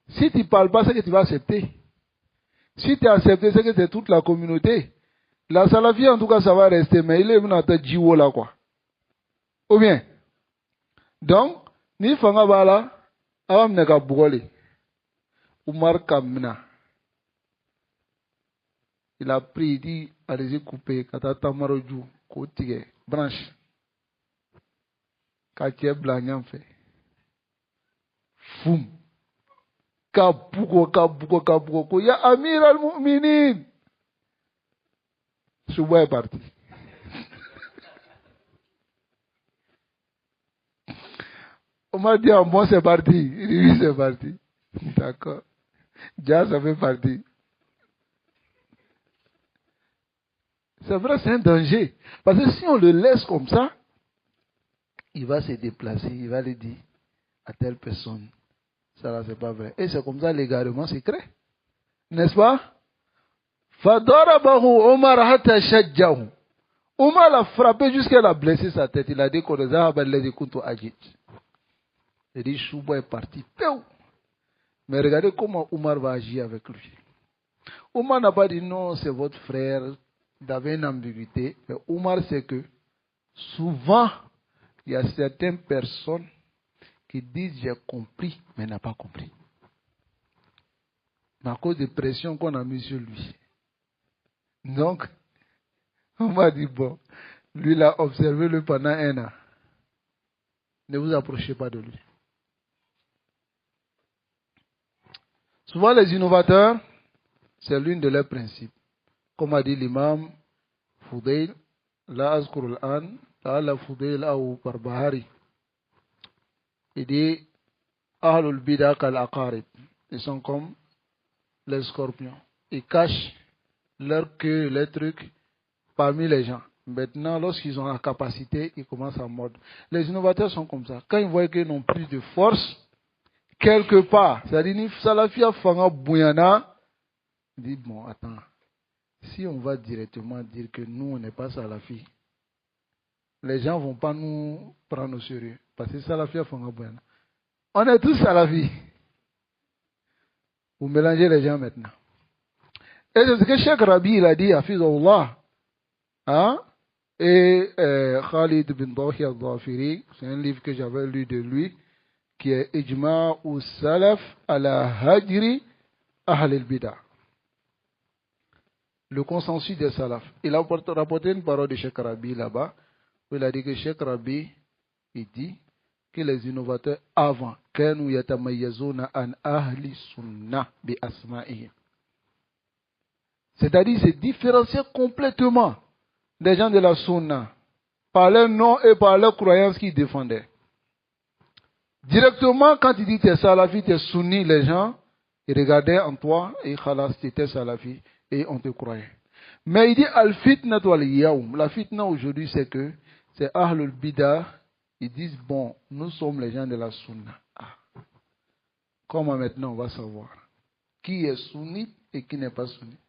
si tu ne parles pas, c'est que tu vas accepter. Si tu as accepté, c'est que c'est toute la communauté. La salafie, en tout cas, ça va rester, mais il est venu à te jiwo là, quoi. Ou bien, donc, ni fanga bala, awam neka bugole. Umar Kamna. Il a pris, il dit, allez-y couper, katata maroju, kotige, branche. Katie blanc fait. Foum. Kabuko. Ya Amir al-Mu'minin. Souba est parti. On m'a dit, moi c'est parti. Il dit, oui, c'est parti. D'accord. Déjà, ça fait partie. C'est vrai, c'est un danger. Parce que si on le laisse comme ça, il va se déplacer, il va le dire à telle personne. Ça là, c'est pas vrai. Et c'est comme ça l'égarement se crée. N'est-ce pas? Fadarabahu Omar hatta shajjahu. Omar l'a frappé jusqu'à l'a blessé sa tête. Il a dit qu'on les a abalés contre Ajit. Il dit Chouba est parti. Mais regardez comment Omar va agir avec lui. Omar n'a pas dit non, c'est votre frère. Il avait une ambiguïté. Mais Omar sait que souvent, il y a certaines personnes qui disent j'ai compris, mais n'a pas compris. Mais à cause des pressions qu'on a mises sur lui. Donc, on m'a dit bon, lui l'a observé le pendant 1 an. Ne vous approchez pas de lui. Souvent les innovateurs, c'est l'une de leurs principes. Comme a dit l'imam Fudayl, la azkur al-an, la Fudayl ou par Bahari. Il dit, Ahlul bida kal aqarib. Ils sont comme les scorpions. Ils cachent leur queue, leurs trucs parmi les gens. Maintenant, lorsqu'ils ont la capacité, ils commencent à mordre. Les innovateurs sont comme ça. Quand ils voient qu'ils n'ont plus de force, quelque part, c'est-à-dire, ni salafia fanga bouyana, ils disent, bon, attends, si on va directement dire que nous, on n'est pas salafi, les gens ne vont pas nous prendre au sérieux. Parce que salafia fanga bouyana. On est tous salafis. Vous mélangez les gens maintenant. Et c'est ce que Cheikh Rabi il a dit à Fizullah. Hein? Et Khalid bin Dahi al-Dhafiri, c'est un livre que j'avais lu de lui, qui est Ijma' ou Salaf ala Hajri Ahl al-Bida. Le consensus des Salaf. Il a rapporté une parole de Cheikh Rabi là-bas, où il a dit que Cheikh Rabi, il dit que les innovateurs avant, كانوا يتميزون عن أهل السنة بأسمائهم. C'est-à-dire, c'est différencier complètement des gens de la sunna par leur nom et par leur croyance qu'ils défendaient. Directement, quand il dit que tu es salafi, tu es sunni, les gens, Ils regardaient en toi et khalas, tu étais salafi et on te croyait. Mais il dit al-fitna wal yawm. La fitna aujourd'hui, c'est que c'est Ahlul Bidah. Ils disent bon, nous sommes les gens de la sunna. Ah. Comment maintenant on va savoir qui est sunnite et qui n'est pas sunnite?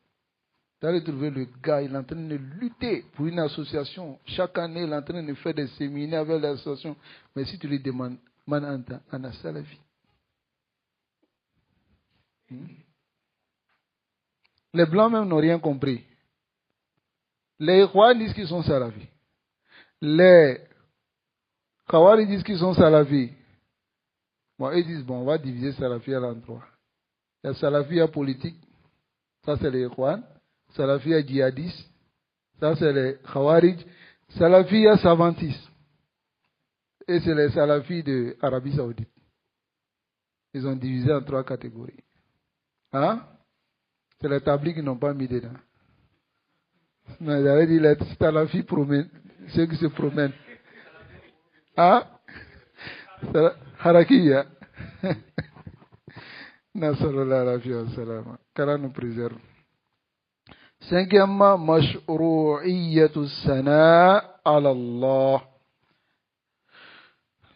Tu as trouvé le gars, il est en train de lutter pour une association. Chaque année, il est en train de faire des séminaires avec l'association. Mais si tu lui demandes, man anta, ana salafi. Les blancs même n'ont rien compris. Les Ikhwan disent qu'ils sont salafis. Les Khawari disent qu'ils sont salafis. Bon, ils disent, bon, on va diviser salafia en trois. Il y a salafia politique, ça c'est les Ikhwan. Salafia djihadiste, ça c'est les Khawarij. Salafia savantiste, et c'est les salafis de Arabie Saoudite. Ils ont divisé en trois catégories. Hein? C'est les tablis qui n'ont pas mis dedans. Mais j'avais dit les salafis promènent, ceux qui se promènent. Hein? Harakiya. Nasallallahu alayhi wa sallam. Qu'Allah nous préserve. Cinquièmement, mashru'iyyatu sana ala Allah.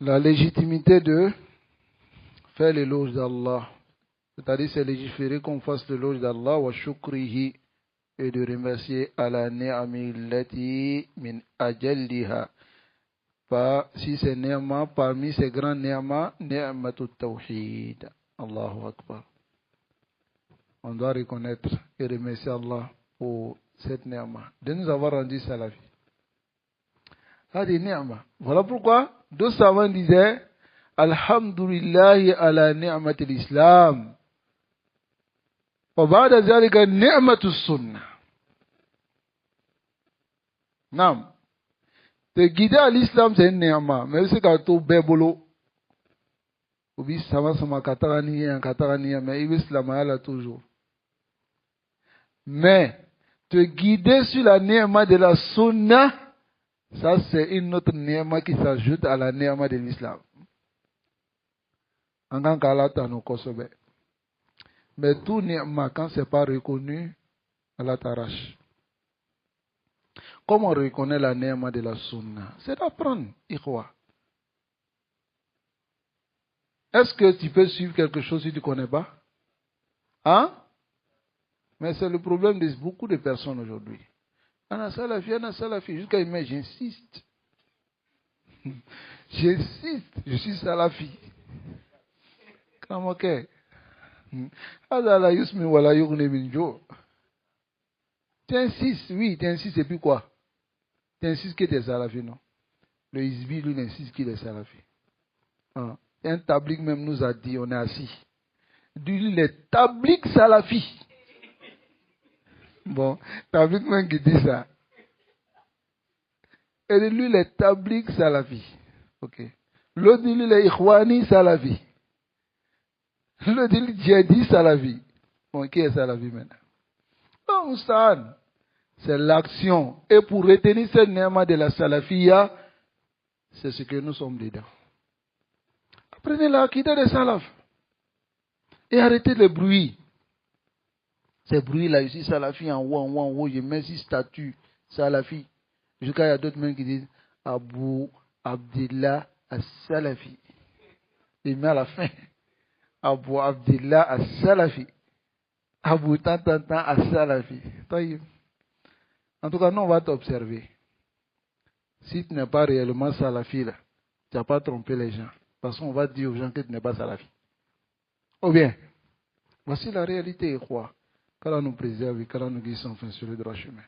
La légitimité de faire l'éloge d'Allah. C'est-à-dire, c'est légiféré qu'on fasse l'éloge d'Allah wa shukrihi et de remercier ala ni'ami allati min ajalliha. Si c'est ni'ma, parmi ces grands ni'ma, ni'matut tawhid. Allahu Akbar. On doit reconnaître et remercier Allah pour cette ni'ma, de nous avoir rendu salafi. Voilà pourquoi deux savants disaient Alhamdulillahi ala ni'mati l'islam. Wa ba'da zalika ni'matu sunnah. Nam. Te guider à l'islam, c'est une ni'ma. Mais c'est quand tu bébolo. Obi sama sama katarani, mais l'islam est là toujours. Mais te guider sur la ni'ma de la sunna, ça c'est une autre ni'ma qui s'ajoute à la ni'ma de l'islam. En tant qu'Allah nous consomme. Mais tout ni'ma, quand ce n'est pas reconnu, Allah t'arrache. Comment on reconnaît la ni'ma de la sunna? C'est d'apprendre, ikhwa. Est-ce que tu peux suivre quelque chose si tu ne connais pas? Hein? Mais c'est le problème de beaucoup de personnes aujourd'hui. Ana salafi, jusqu'à imaginer, j'insiste. J'insiste, je suis salafi. Comment que? Adala yusmi wala yughni min jo. Tu insistes, oui, tu insistes, et puis quoi? Tu insistes que tu es salafi, non? Le Hizbi, lui, il insiste qu'il est salafi. Hein? Un tablik même nous a dit, on est assis. Lui, les tabliks salafi. Bon, tablik même qui dit ça. Et lui, les tabliks salafi. Ok. L'autre dit, lui, les ikhwani salafi. L'autre dit, djihadi salafi. Bon, qui est salafi maintenant? Non, Oustan. C'est l'action. Et pour retenir ce ni'ma de la salafiyya, c'est ce que nous sommes dedans. Apprenez la akida des salafs. Et arrêtez le bruit. Ces bruits-là, ici, salafi en haut, je mets ici statut, salafi. Jusqu'à il y a d'autres mêmes qui disent Abu Abdillah as-Salafi. Il met à la fin Abu Abdillah as-Salafi. Abu Tantantan as-Salafi. En tout cas, nous, on va t'observer. Si tu n'es pas réellement salafi, là, tu n'as pas trompé les gens. Parce qu'on va dire aux gens que tu n'es pas salafi. Ou bien, voici la réalité, quoi. Qu'Allah nous préserve et qu'Allah nous guide enfin sur le droit chemin.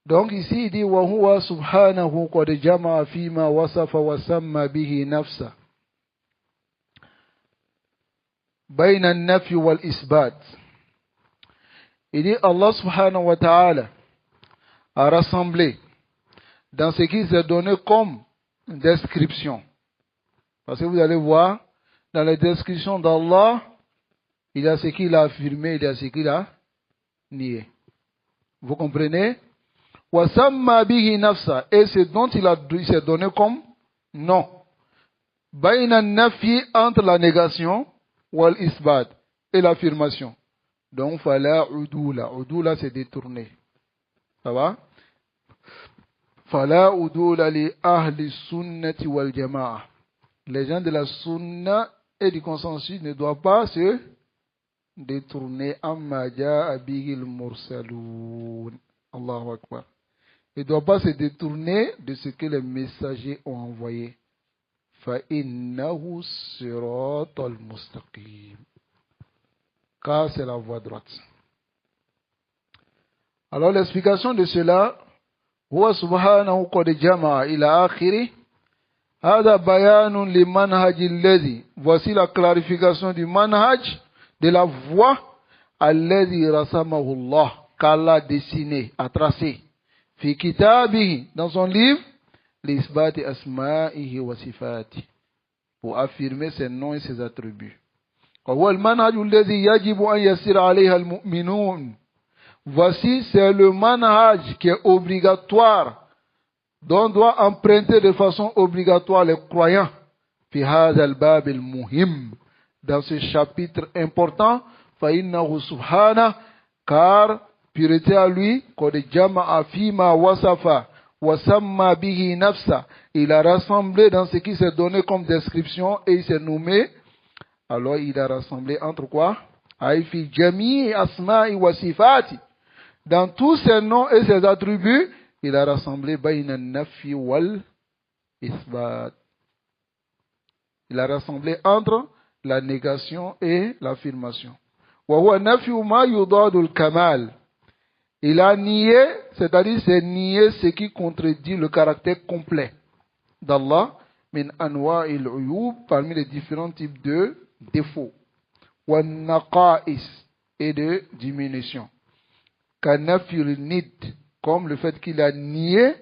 Donc ici, il dit wa huwa subhanahu qad jama'a fima wasafa wa samma bihi nafsa. Bayna an-nafi wal isbat. Il dit Allah subhanahu wa ta'ala a rassemblé dans ce qui s'est donné comme description. Parce que vous allez voir, dans les descriptions d'Allah, il y a ce qu'il a affirmé, il y a ce qu'il a nié. Vous comprenez? Wasamma bihi nafsa. Et ce dont il s'est donné comme nom. Bayna nafi, entre la négation, wal isbat. et l'affirmation. Donc, fala udula. Udula, c'est détourné. Ça va? Fala udula li ahli sunnati wal jama'a. Les gens de la sunna et du consensus ne doivent pas se détourner amma ja'a bihil mursaloun. Allahu Akbar. Ils ne doivent pas se détourner de ce que les messagers ont envoyé. فَإِنَّهُ صِرَاطَ الْمُسْتَقِيمِ. Car c'est la voie droite. Alors l'explication de cela, هو سبحانه قد جمع إلى آخره هذا بيان لمنهج الذي. Voici la clarification du manhaj, de la voie الذي رسمه الله, qu'Allah a dessiné, a tracé. في كتابه, dans son livre, لإثبات أسمائه وصفاته, pour affirmer ses noms et ses attributs. وهو المنهج الذي يجب أن يسير عليها المؤمنون. Voici, c'est le manhaj qui est obligatoire, dont doit emprunter de façon obligatoire les croyants. في هذا الباب المهم, dans ce chapitre important, فإنه سبحانه, car pureté à lui, قد جمع فيما وصف وسمى به نفسه, il a rassemblé dans ce qui s'est donné comme description et il s'est nommé. Alors il a rassemblé entre quoi? أي في جميع أسماء وصفاته, dans tous ses noms et ses attributs, il a rassemblé بين النفي والإثبات. Il a rassemblé entre la négation et l'affirmation. وهو نفي ما يضاد الكمال. Il a nié, c'est-à-dire c'est nier ce qui contredit le caractère complet d'Allah, min anwa'il uyub, parmi les différents types de défauts, wa naqa'is, et de diminution, kanafil nid, comme le fait qu'il a nié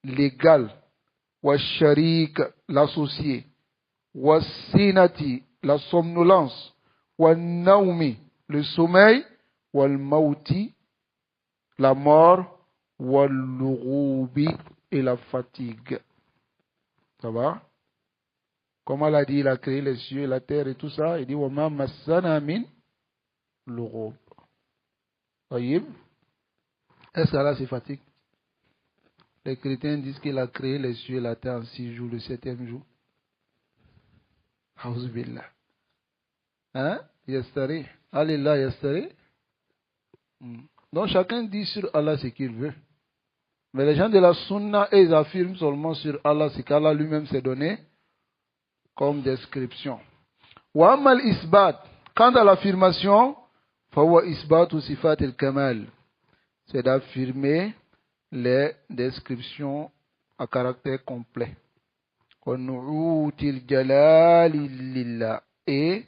l'égal, wa sharik, l'associé, wa sinati, la somnolence, wa naumi, le sommeil, wal mauti, la mort, wal-lughoubi, et la fatigue. Ça va? Comme Allah dit, il a créé les cieux et la terre et tout ça. Il dit, وَمَا مَسَّنَا مِنْ لُغُوبٍ. Est-ce qu'Allah se fatigue? Les chrétiens disent qu'il a créé les cieux et la terre en 6 jours, le 7e jour. Hauzubillah. Hein? Yastari. Alillah yastari. Donc chacun dit sur Allah ce qu'il veut. Mais les gens de la sunna, ils affirment seulement sur Allah ce qu'Allah lui-même s'est donné comme description. Wa amal isbat. Quant à l'affirmation, fawa isbatu sifat al-kamal. C'est d'affirmer les descriptions à caractère complet. Wa nu'util jalali lillah. Et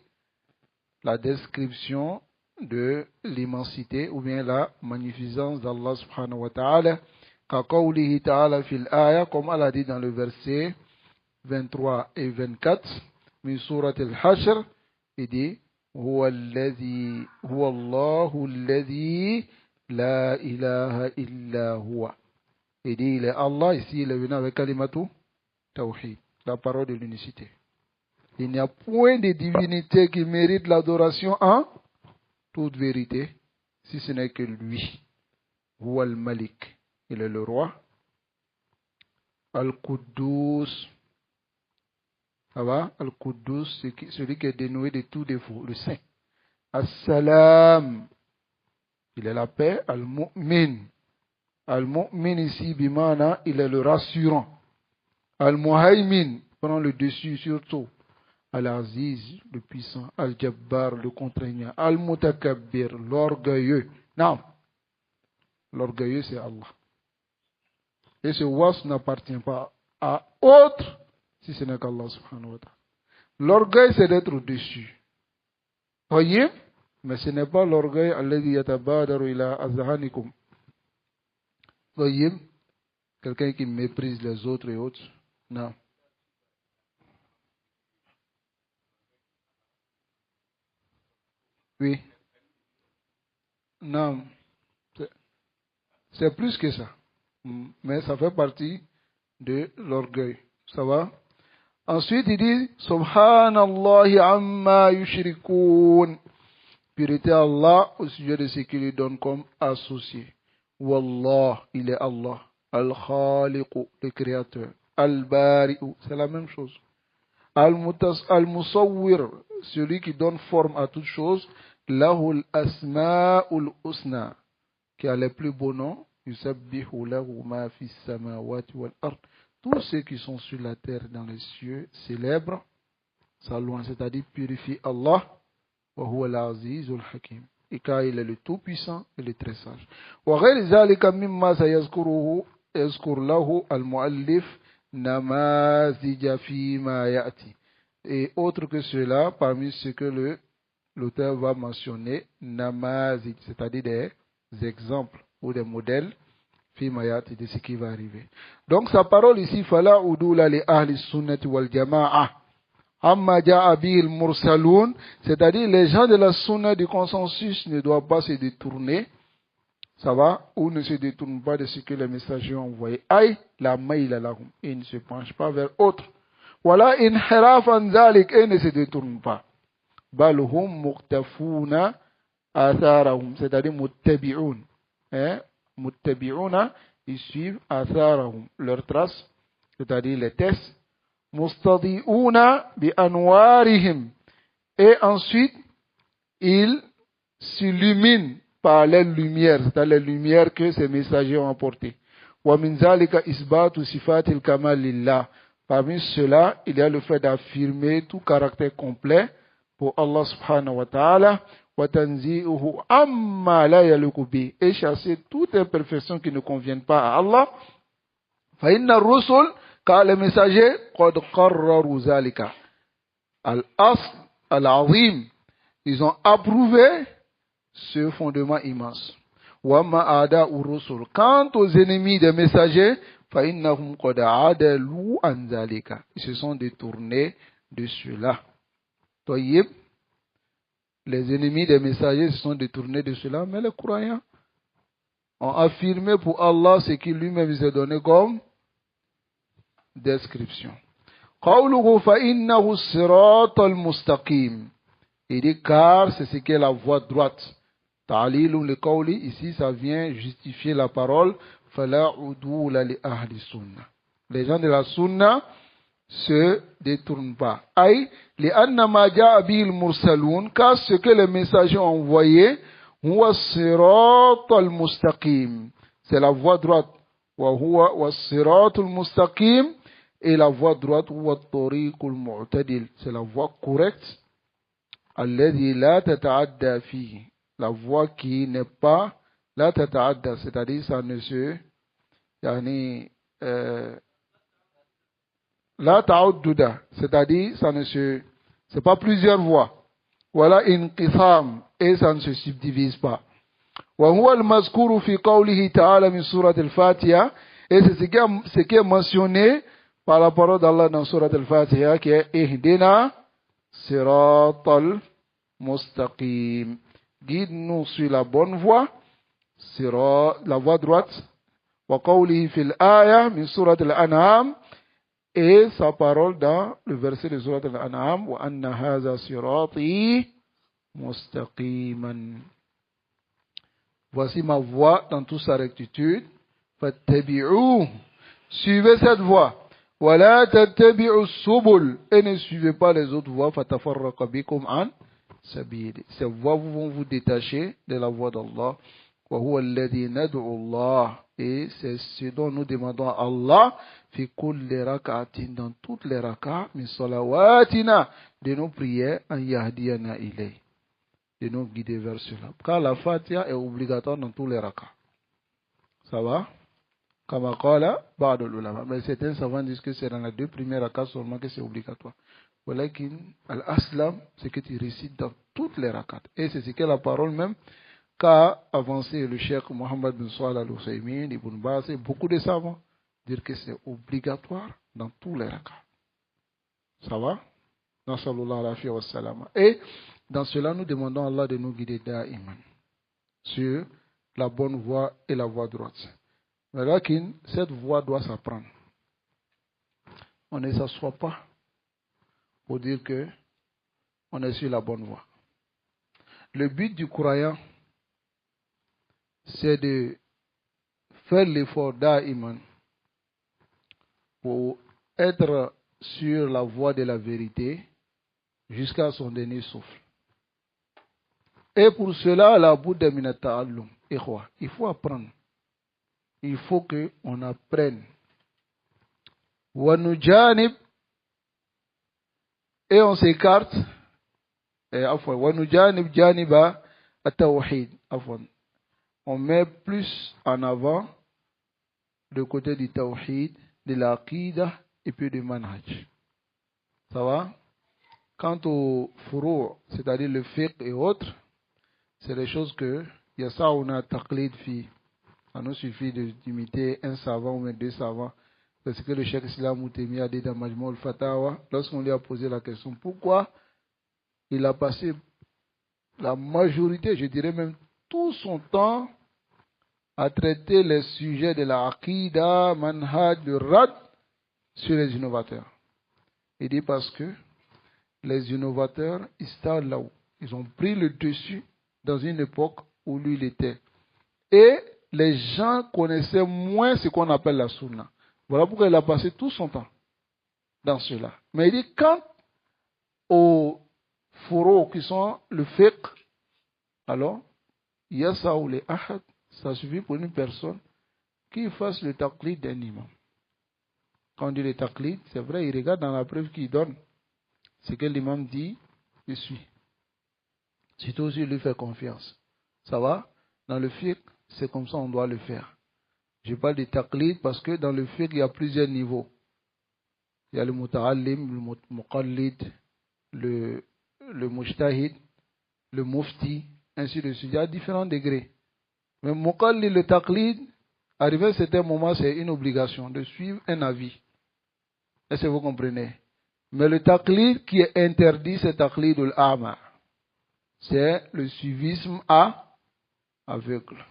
la description de l'immensité ou bien la magnificence d'Allah subhanahu wa ta'ala, kaqawlihi ta'ala fil aya, comme Allah dit dans le verset 23 et 24 min surat al-Hashr, il dit huwa Allahu alladhi la ilaha illa huwa. Il dit il est Allah, ici il est venu avec kalimatu tawhid, la parole de l'unicité. Il n'y a point de divinité qui mérite l'adoration en toute vérité, si ce n'est que lui. Huwa al-Malik, il est le roi. Al-Quddus, ça va? Al-Quddus, celui qui est dénoué de tout défaut, le saint. As-Salam, il est la paix. Al-Mu'min, Al-Mu'min ici, bimana, il est le rassurant. Al-Muhaymin, prend le dessus sur tout. Al-Aziz, le puissant. Al-Jabbar, le contraignant. Al-Mutakabbir, l'orgueilleux. Non, l'orgueilleux c'est Allah. Et ce wasf n'appartient pas à autre si ce n'est qu'Allah subhanahu wa ta'ala. L'orgueil c'est d'être au-dessus. Voyez? Mais ce n'est pas l'orgueil alladhi yatabadaru ila azhanikum. Voyez? Quelqu'un qui méprise les autres et autres. Non. Oui. Non. C'est plus que ça. Mais ça fait partie de l'orgueil. Ça va? Ensuite, il dit Subhanallahi amma yushrikoun. Purité Allah au sujet de ce qu'il lui donne comme associé. Wallah, il est Allah. Al-Khaliqu, le créateur. Al-Bari'u, c'est la même chose. Al-Musawwir, celui qui donne forme à toute chose. Lahul Asma'ul Husna, qui a les plus beaux noms. Yusabbihu lahu ma fis samawati wal ard. Tous ceux qui sont sur la terre et dans les cieux célèbrent sa louange, c'est-à-dire purifie Allah. Wa huwa al-azizul hakim. Et car il est le tout-puissant et le très sage. Wa ghayr zalika mimma sayazkuruhu yazkur lahu al-muallif namazija fi ma ya'ti. Et autre que cela, parmi ce que l'auteur va mentionner, namazij, c'est-à-dire des exemples ou des modèles, fi ma ya'ti, de ce qui va arriver. Donc sa parole ici, fala udula li ahli sunnati wal jama'a. Amma ja'a bil mursaloun, c'est-à-dire les gens de la sunna du consensus ne doivent pas se détourner, ça va, ou ne se détournent pas de ce que les messagers ont envoyé. Aïe, la maïla lahum, et ne se penchent pas vers autre. Voilà, inhirafan zalik, et ne se détournent pas. Balhum muqtafuna atharahum, c'est-à-dire muttabi'un. Muttabi'una, ils suivent atharahum, leurs traces, c'est-à-dire les tests. Mustadi'una bi anwarihim, et ensuite ils s'illuminent par les lumières, c'est-à-dire les lumières que ces messagers ont apportées. Wa min zalika isbatu sifatil kamal lillah. Parmi cela, il y a le fait d'affirmer tout caractère complet pour Allah subhanahu wa ta'ala, wa tanzi'uhu amma la yaluku bi, et chasser toute imperfection qui ne convienne pas à Allah. Fa inna ar-rusul, car les messagers, qad qarraru zalika. Al-asl al-azim, ils ont approuvé ce fondement immense. Wa ma ada ur-rusul, quant aux ennemis des messagers, fa innahum qad adalu an zalika, ils se sont détournés de cela. Tayyib, les ennemis des messagers se sont détournés de cela, mais les croyants ont affirmé pour Allah ce qu'il lui-même s'est donné comme description. Qawluhu fa innahu siratal mustaqim. Il dit car c'est ce qu'est la voie droite. Ta'lilun li qawli, ici ça vient justifier la parole fala udula li ahli sunna. Les gens de la sunna se détournent pas. Aïe, li anna ma ja'a bil mursalun, car ce que les messagers ont envoyé, huwa siratal mustaqim. C'est la voie droite. Wa huwa was siratul mustaqim. Et la voie droite, c'est la voie correcte, alladhi la tata'adda fihi, la voie qui n'est pas la tata'adda, c'est-à-dire ça ne se yani la ta'udduda, c'est-à-dire ça ne se, c'est pas plusieurs voies. Voilà inqitham, et ça ne se subdivise pas. Wa huwa al-mazkuru fi qawlihi ta'ala min surat al-Fatiha, et c'est ce qui est mentionné par la parole d'Allah dans Surat Al-Fatiha qui est Ihdina Siratal Mustaqim. Guide-nous sur la bonne voie, la voie droite. Wa qawlihi fil aya min Surat Al-An'am, et sa parole dans le verset de Surat Al-An'am, wa anna hadha sirati mustaqiman. Voici ma voie dans toute sa rectitude. Fattabi'uhu, suivez cette voie. وَلَا تَتَّبِعُوا السُّبُلَ, et ne suivez pas les autres voies, فَتَفَرَّقَ بِكُمْ عَنْ سَبِيلِهِ. Ces voies vont vous détacher de la voie d'Allah. وَهُوَ الَّذِي نَدْعُو اللَّهِ, et c'est ce dont nous demandons à Allah, فِي كُلِّ رَكَعَةٍ, dans toutes les rak'ahs, مِنْ صَلَوَاتِنَا, de nos prières, أَنْ يَهْدِيَنَا إِلَيْهِ, de nous guider vers cela. Car la Fatiha est obligatoire dans tous les rak'ahs. Ça va? Kama qala ba'd al-ulama. Mais certains savants disent que c'est dans les deux premières rak'ahs seulement que c'est obligatoire. Walakin al-aslam, c'est que tu récites dans toutes les rak'ahs. Et c'est ce que la parole même qu'a avancé le cheikh Mohammed bin Salih al-Husaymin, Ibn Baz et beaucoup de savants, dire que c'est obligatoire dans tous les rak'ahs. Ça va? Et dans cela, nous demandons à Allah de nous guider da'iman sur la bonne voie et la voie droite. Mais là, cette voie doit s'apprendre. On ne s'assoit pas pour dire que on est sur la bonne voie. Le but du croyant, c'est de faire l'effort d'Aïman pour être sur la voie de la vérité jusqu'à son dernier souffle. Et pour cela, la Bouddha minata allum. Il faut apprendre. Il faut qu'on apprenne. Wanujanib, et on s'écarte. Wanujanib janiba at-tawhid. On met plus en avant le côté du tawhid, de l'aqida et puis du manhaj. Ça va? Quant au furu', c'est-à-dire le fiqh et autres, c'est des choses que, il y a ça, on a taqlid fi. Ça nous suffit d'imiter un savant ou deux savants. C'est ce que le Cheikh Islam Moutemi a dit dans Majmou al-Fatawa, lorsqu'on lui a posé la question, pourquoi il a passé la majorité, je dirais même tout son temps, à traiter les sujets de la Aqidah, Manhaj, le Rad, sur les innovateurs. Il dit parce que les innovateurs, ils sont là-haut. Ils ont pris le dessus dans une époque où lui il était. Et les gens connaissaient moins ce qu'on appelle la sunna. Voilà pourquoi il a passé tout son temps dans cela. Mais il dit, quant aux fourreaux qui sont le fiqh, alors, il y a ça où les ahad, ça suffit pour une personne qui fasse le taqlid d'un imam. Quand on dit le taqlid, c'est vrai, il regarde dans la preuve qu'il donne. Ce que l'imam dit, il suit. Surtout aussi, il lui fait confiance. Ça va? Dans le fiqh, c'est comme ça on doit le faire. Je parle de taqlid parce que dans le fiqh, il y a plusieurs niveaux. Il y a le muta'allim, le muqallid, le mujtahid, le mufti, ainsi de suite. Il y a différents degrés. Mais muqallid, le taqlid, arrivé à un certain moment, c'est une obligation de suivre un avis. Est-ce que vous comprenez? Mais le taqlid qui est interdit, c'est taqlid al-a'ma. C'est le suivisme aveugle.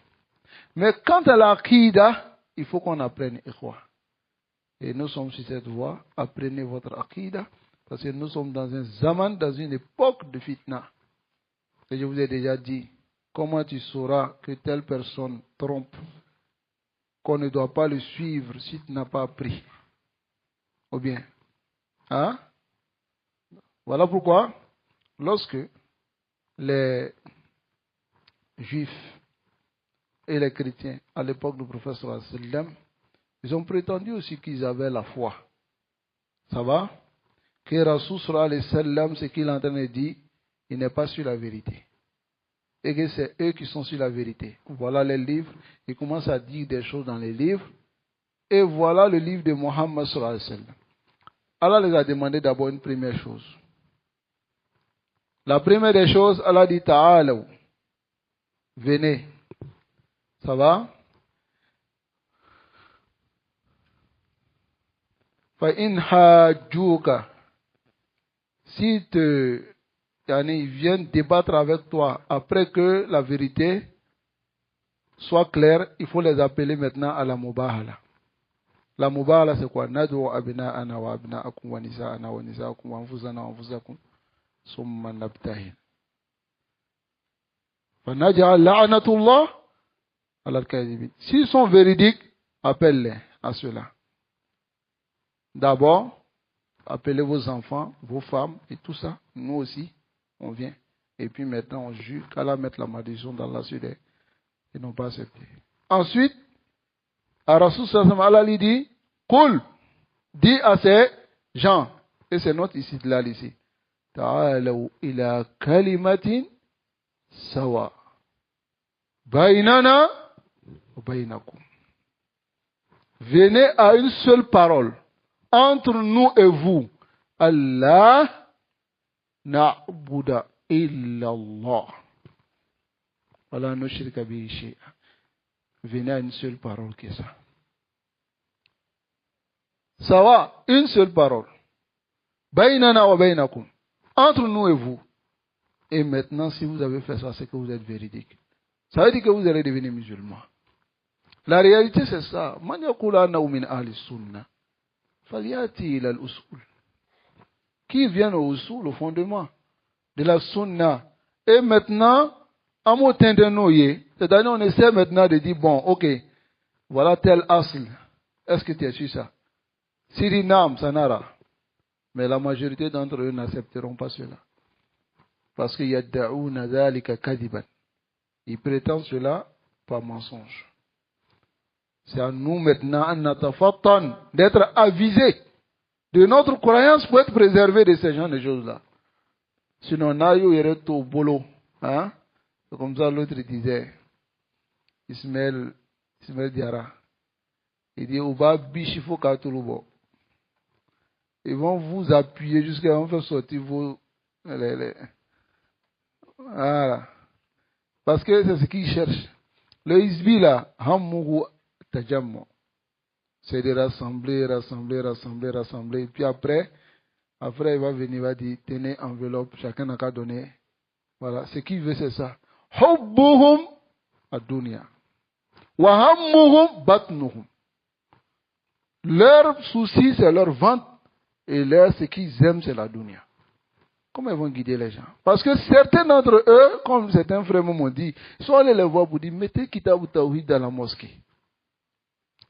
Mais quant à l'aqida, il faut qu'on apprenne ikhwa. Et nous sommes sur cette voie. Apprenez votre aqida. Parce que nous sommes dans un zaman, dans une époque de fitna. Et je vous ai déjà dit, comment tu sauras que telle personne trompe, qu'on ne doit pas le suivre si tu n'as pas appris? Ou bien, hein? Voilà pourquoi, lorsque les juifs et les chrétiens, à l'époque du prophète sallallahu alayhi wa sallam, ils ont prétendu aussi qu'ils avaient la foi. Ça va? Que Rasoul sallallahu alayhi wa sallam, ce qu'il est en train de dire, il n'est pas sur la vérité. Et que c'est eux qui sont sur la vérité. Voilà les livres. Ils commencent à dire des choses dans les livres. Et voilà le livre de Mohammed sallallahu alayhi wa sallam. Allah les a demandé d'abord une première chose. La première des choses, Allah dit Ta'alaw. Venez. Ça va? Fa'in hajjuka. Si ils viennent débattre avec toi après que la vérité soit claire, il faut les appeler maintenant à la mubahala. La mubahala c'est quoi? Nadu abna'ana wa abna'akum wa nisa'ana wa nisa'akum wa anfusana wa anfusakum summa nabtahil. Fa naj'al la'natullah ala al-kadhibin. S'ils sont véridiques, appelle-les à cela. D'abord, appelez vos enfants, vos femmes et tout ça. Nous aussi, on vient. Et puis maintenant, on jure qu'Allah mette la malédiction dans la suite. Ils n'ont pas accepté. Ensuite, à Rasoul sallallahu Allah lui dit, Qul, dis à ces gens, et c'est notre ici, là, ici, Ta'alaw ila kalimatin sawa, bainana wa bainakum. Venez à une seule parole, entre nous et vous, Allah na'buda illallah. Voilà, no shirka bihi shay'a. Venez à une seule parole qui est ça. Ça va, une seule parole. Bainana wa bainakum. Entre nous et vous. Et maintenant, si vous avez fait ça, c'est que vous êtes véridique. Ça veut dire que vous allez devenir musulman. La réalité, c'est ça. Man yakula annahu min ahli sunnah. Faliyati ila al-usul. Qui vient au usul, au fondement de la sunna, Et maintenant, c'est-à-dire on essaie maintenant de dire, bon, ok, voilà tel asl. Est-ce que tu as su ça? Suriname, Sanara. Mais la majorité d'entre eux n'accepteront pas cela. Parce qu'il y a da'ouna dhalika kadiban. Ils prétendent cela par mensonge. C'est à nous maintenant, d'être avisés de notre croyance pour être préservés de ces genres de choses-là. Sinon, Nayo irait au boulot. Hein? C'est comme ça l'autre disait, Ismaël Diara. Il dit, Ouba Bishifo Katulubo. Ils vont vous appuyer jusqu'à vous faire sortir vos. Voilà. Parce que c'est ce qu'ils cherchent. Le Hizbi là, Hammougou Tajammo. C'est de rassembler. Et puis après, il va venir, il va dire, tenez enveloppe, chacun n'a qu'à donner. Voilà. Ce qu'il veut, c'est ça. Hubbuhum ad-dunya. Wa hammuhum batnuhum. Leur souci, c'est leur ventre. Et ce qu'ils aiment, c'est la dunya. Comment ils vont guider les gens? Parce que certains d'entre eux, comme certains frères m'ont dit, ils sont allés les voir pour dire, mettez Kitab Tawhid dans la mosquée.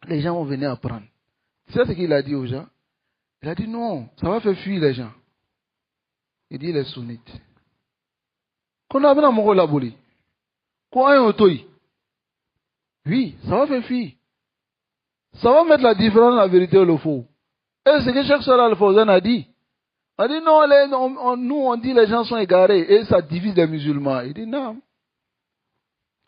Les gens vont venir apprendre. C'est ce qu'il a dit aux gens. Il a dit non, ça va faire fuir les gens. Il dit les sunnites. Qu'on a bien mon laboli. Qu'on a un auto. Oui, ça va faire fuir. Ça va mettre la différence, la vérité et le faux. Et c'est ce que Cheikh Salah Al-Fawzan a dit. Il a dit non, nous on dit les gens sont égarés et ça divise les musulmans. Il dit non.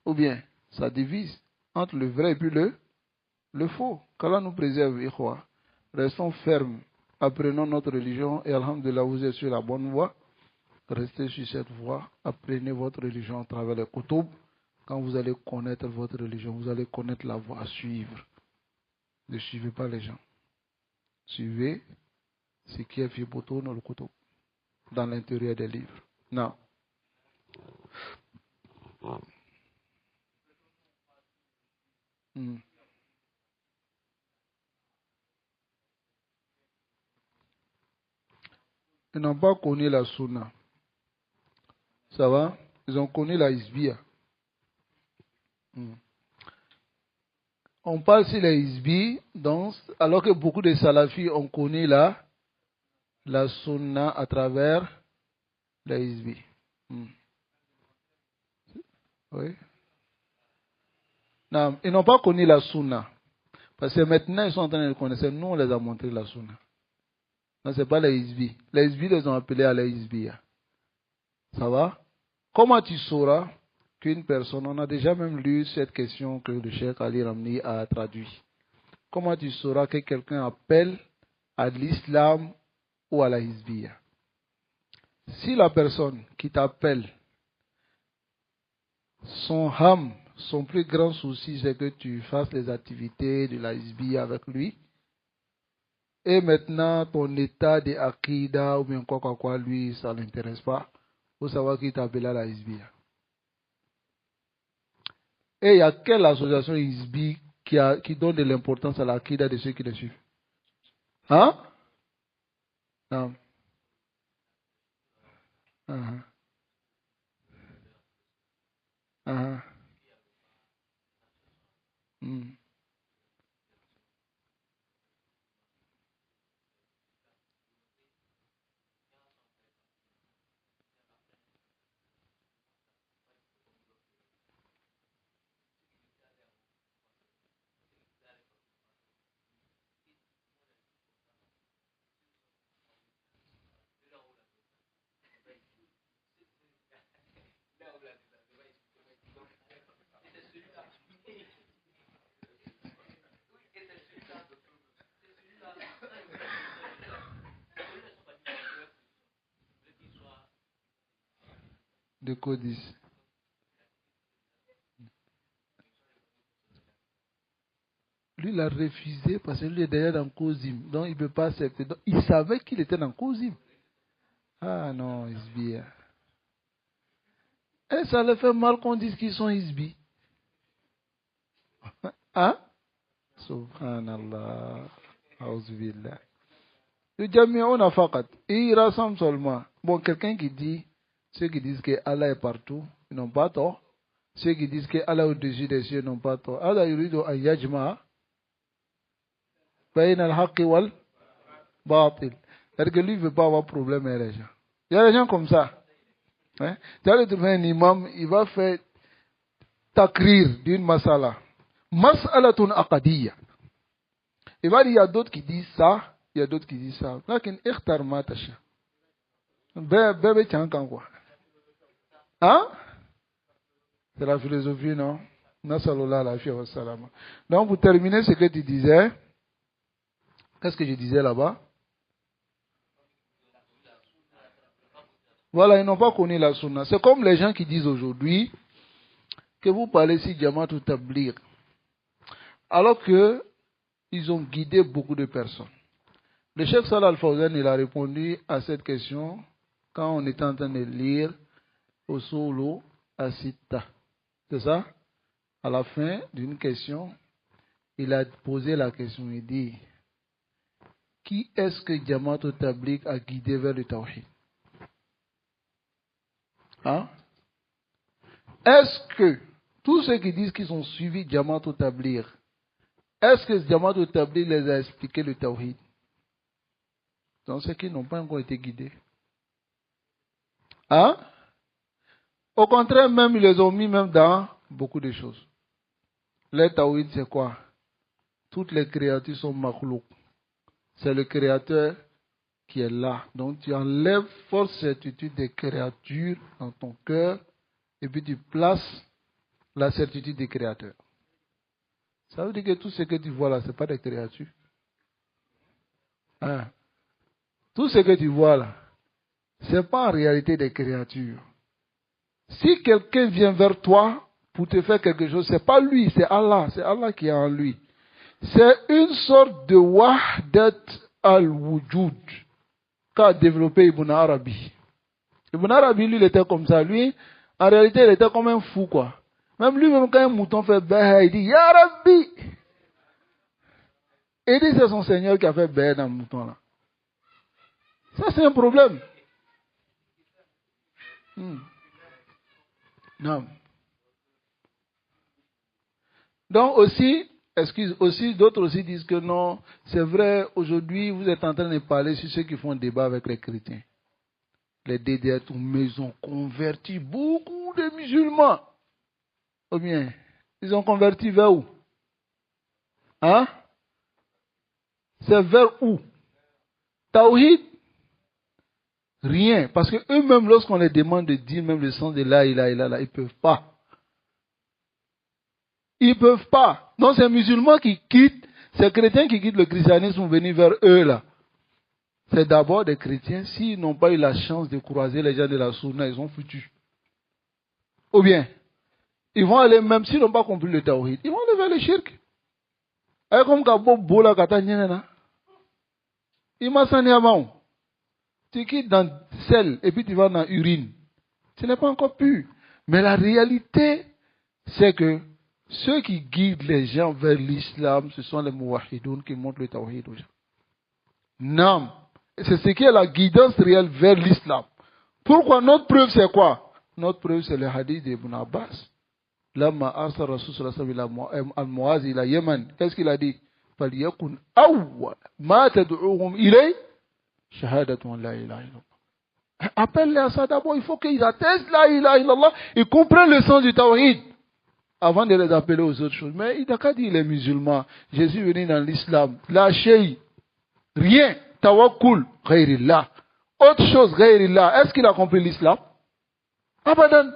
Ou bien, ça divise entre le vrai et puis le faux. Qu'Allah nous préserve, ikhwa. Restons fermes. Apprenons notre religion et alhamdulillah, vous êtes sur la bonne voie. Restez sur cette voie. Apprenez votre religion à travers les kutub. Quand vous allez connaître votre religion, vous allez connaître la voie à suivre. Ne suivez pas les gens. Suivez ce qui est fait pour tout dans le kutub, dans l'intérieur des livres. Non. Ils n'ont pas connu la sunna. Ça va? Ils ont connu la Hizbiya. On parle sur les Hizbi, donc, alors que beaucoup de salafis ont connu la sunna à travers les Hizbi. Oui. Non, ils n'ont pas connu la sunna. Parce que maintenant, ils sont en train de le connaître. Nous, on les a montré la sunna. Non, ce n'est pas les Hizbi. Les Hizbi les ont appelés à la Hizbiya. Ça va? Comment tu sauras qu'une personne, on a déjà même lu cette question que le Cheikh Ali Ramni a traduit. Comment tu sauras que quelqu'un appelle à l'islam ou à la Hizbiya? Si la personne qui t'appelle, son plus grand souci, c'est que tu fasses les activités de la Hizbiya avec lui, et maintenant ton état de Akida ou bien quoi, lui, ça ne l'intéresse pas, il faut savoir qu'il t'appelle à la Hizbiya. Et il y a quelle association Hizbi qui donne de l'importance à l'Akida de ceux qui le suivent? Hein? Non. De Codis. Lui, il a refusé parce que lui est derrière dans Kozim. Donc, il ne peut pas accepter. Donc, il savait qu'il était dans Kozim. Ah non, Hizbi. Et ça le fait mal qu'on dise qu'ils sont Hizbi. Hein? Subhanallah. Auzubillah. Le Jami'un faqat. Et il rassemble seulement. Bon, quelqu'un qui dit Ceux qui disent que Allah est partout, ils n'ont pas tort. Ceux qui disent que Allah est au-dessus des cieux n'ont pas tort. Allah yuridu an yajma'a bayna al-haqqi wal batil. C'est-à-dire que lui ne veut pas avoir problème avec les gens. Il y a des gens comme ça. Hein? Tu vas trouver un imam, il va faire takrir d'une masala. Mas'alatun aqadiyya. Il va dire, il y a d'autres qui disent ça, il y a d'autres qui disent ça. Lakin ikhtar ma tasha. Bébé tchankan quoi. Hein? C'est la philosophie, non? Nasalullah la fiya wa salama. Donc, pour terminer ce que tu disais, qu'est-ce que je disais là-bas? Voilà, ils n'ont pas connu la sunna. C'est comme les gens qui disent aujourd'hui que vous parlez si Jamaat ou Tabligh, alors que ils ont guidé beaucoup de personnes. Le chef Salah Al-Fawzan, il a répondu à cette question quand on était en train de lire Usulu As-Sitta. C'est ça? À la fin d'une question, il a posé la question, il dit, qui est-ce que Jamaat ou Tabligh a guidé vers le Tawhid? Hein? Est-ce que tous ceux qui disent qu'ils ont suivi Jamaat ou Tabligh, est-ce que Jamaat ou Tabligh les a expliqué le Tawhid? Donc ceux qui n'ont pas encore été guidés. Hein? Au contraire, même ils les ont mis même dans beaucoup de choses. Le Tawhid, c'est quoi? Toutes les créatures sont makhlouk. C'est le créateur qui est là. Donc tu enlèves force certitude des créatures dans ton cœur et puis tu places la certitude des créateurs. Ça veut dire que tout ce que tu vois là, ce n'est pas des créatures. Hein? Tout ce que tu vois là, ce n'est pas en réalité des créatures. Si quelqu'un vient vers toi pour te faire quelque chose, ce n'est pas lui, c'est Allah. C'est Allah qui est en lui. C'est une sorte de wahdat al-wujud qu'a développé Ibn Arabi. Ibn Arabi, lui, il était comme ça. Lui, en réalité, il était comme un fou, quoi. Même lui-même, quand un mouton fait béha, il dit Ya Rabbi. Il dit c'est son Seigneur qui a fait béha dans le mouton là. Ça, c'est un problème. Non. Donc aussi, d'autres aussi disent que non, c'est vrai, aujourd'hui, vous êtes en train de parler sur ceux qui font débat avec les chrétiens. Les DDR, mais ils ont converti beaucoup de musulmans. Ou bien, ils ont converti vers où? Hein? C'est vers où? Tawhid? Rien. Parce que eux-mêmes, lorsqu'on les demande de dire même le sens de la ilaha illallah, ils ne peuvent pas. Ils ne peuvent pas. Non, c'est les musulmans qui quittent, c'est les chrétiens qui quittent le christianisme pour venir vers eux là. C'est d'abord des chrétiens, s'ils n'ont pas eu la chance de croiser les gens de la Sunna, ils ont foutu. Ou bien, ils vont aller, même s'ils n'ont pas compris le tawhid, ils vont aller vers le shirk. Et comme Kabo Bola Katanyena, ils m'ont sani à main. Tu quittes dans sel et puis tu vas dans urine. Ce n'est pas encore pur. Mais la réalité, c'est que ceux qui guident les gens vers l'islam, ce sont les muwahidoun qui montrent le tawhid aux gens. Non. C'est ce qui est la guidance réelle vers l'islam. Pourquoi? Notre preuve, c'est quoi? Notre preuve, c'est le hadith d'Ibn Abbas. Lama arsa Rasul sallallahu alayhi wa al-Muaz ila Yemen. Qu'est-ce qu'il a dit? فَلْيَكُنْ أَوَّلَ مَا تَدْعُوهُمْ إِلَيْهِ شَهَادَةٌ لَا إِلَهَ إِلَّا اللَّهِ. Appelle-les à ça d'abord. Il faut qu'ils attestent la ilaha illallah et comprennent le sens du tawhid avant de les appeler aux autres choses. Mais il n'a qu'à dire les musulmans. Jésus est venu dans l'islam. Lâchez rien. Tawakkul, ghayrillah. Autre chose, ghayrillah. Est-ce qu'il a compris l'islam? Abadan.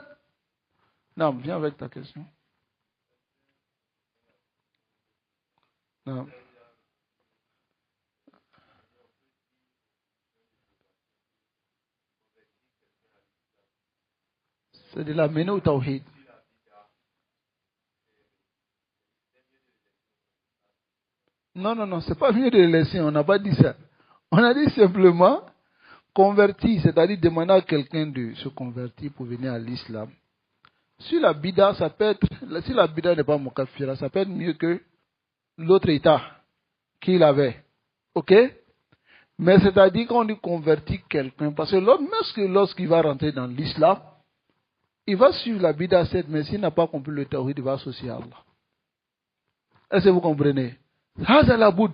Non, viens avec ta question. Non. C'est de la mener au tawhid. Non, c'est pas mieux de les laisser, on n'a pas dit ça. On a dit simplement convertir, c'est-à-dire demander à quelqu'un de se convertir pour venir à l'islam. Si la bida, ça peut être, si la bida n'est pas mukafira, ça peut être mieux que l'autre état qu'il avait. Ok? Mais c'est-à-dire qu'on lui convertit quelqu'un, parce que lorsqu'il va rentrer dans l'islam, il va suivre la bid'a 7, mais s'il n'a pas compris le tawhid, il va associer à Allah. Est-ce que vous comprenez? Ça, c'est la boude.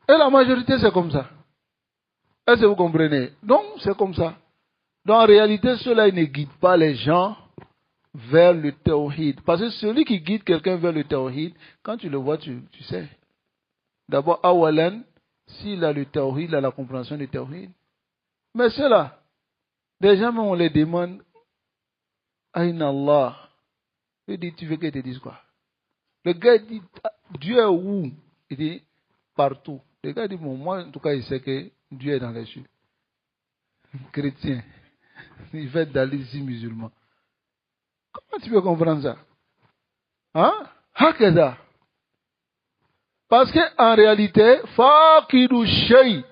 Et la majorité, c'est comme ça. Est-ce que vous comprenez? Donc, c'est comme ça. Donc, en réalité, cela ne guide pas les gens vers le tawhid. Parce que celui qui guide quelqu'un vers le tawhid, quand tu le vois, tu sais. D'abord, awalan, s'il a le tawhid, il a la compréhension du tawhid. Mais cela, des gens, on les demande, Aïna Allah. Il dit, tu veux qu'il te dise quoi? Le gars dit, Dieu est où? Il dit, partout. Le gars dit, bon, moi, en tout cas, il sait que Dieu est dans les cieux. Chrétien. Il fait d'aller ici musulman. Comment tu peux comprendre ça? Hein? Hakeza. Parce qu'en réalité, faqidu shay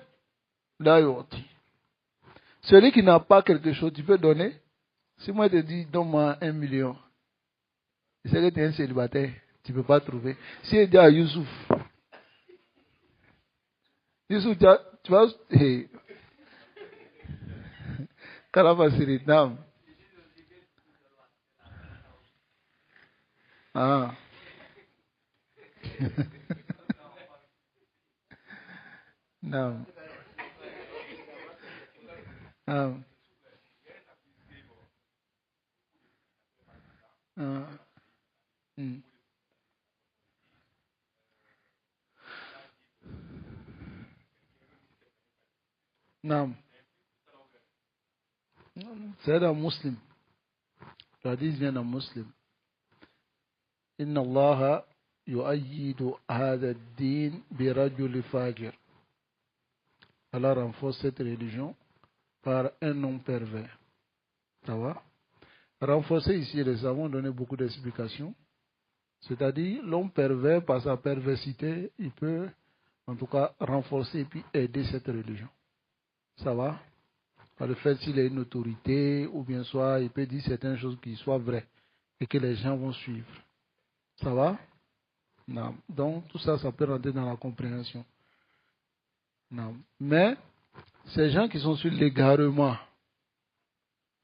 la yu'ti. Celui qui n'a pas quelque chose, tu peux donner. Si moi je te dis, donne-moi 1 million, c'est que tu es un célibataire, tu ne peux pas trouver. Si je dis à Youssouf, tu vas. Hey. Kalafasiri, nam. Ah. Nam. Nam. Ah. Nam. C'est un musulman. Le hadith vient d'un musulman. Inna Allah yu'ayyidu hadha ad-din bi rajul fajir. Allah renforce cette religion par un homme pervers. Ça va? Renforcer ici, les savants ont donné beaucoup d'explications. C'est-à-dire, l'homme pervers, par sa perversité, il peut, en tout cas, renforcer et puis aider cette religion. Ça va? Par le fait s'il a une autorité, ou bien soit, il peut dire certaines choses qui soient vraies et que les gens vont suivre. Ça va? Non. Donc, tout ça, ça peut rentrer dans la compréhension. Non. Mais, ces gens qui sont sur l'égarement,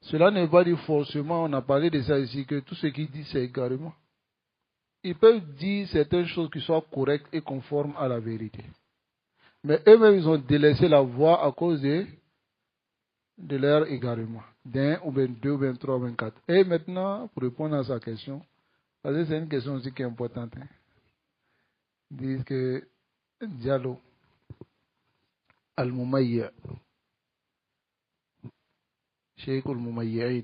cela ne veut pas dire forcément, on a parlé de ça ici, que tout ce qu'ils disent, c'est égarement. Ils peuvent dire certaines choses qui soient correctes et conformes à la vérité. Mais eux-mêmes, ils ont délaissé la voie à cause de leur égarement. D'un, ou bien deux, ou bien trois, ou bien quatre. Et maintenant, pour répondre à sa question, parce que c'est une question aussi qui est importante. Hein. Ils disent que Diallo, Al-Mumayya, Sheikh Al-Mumayyain,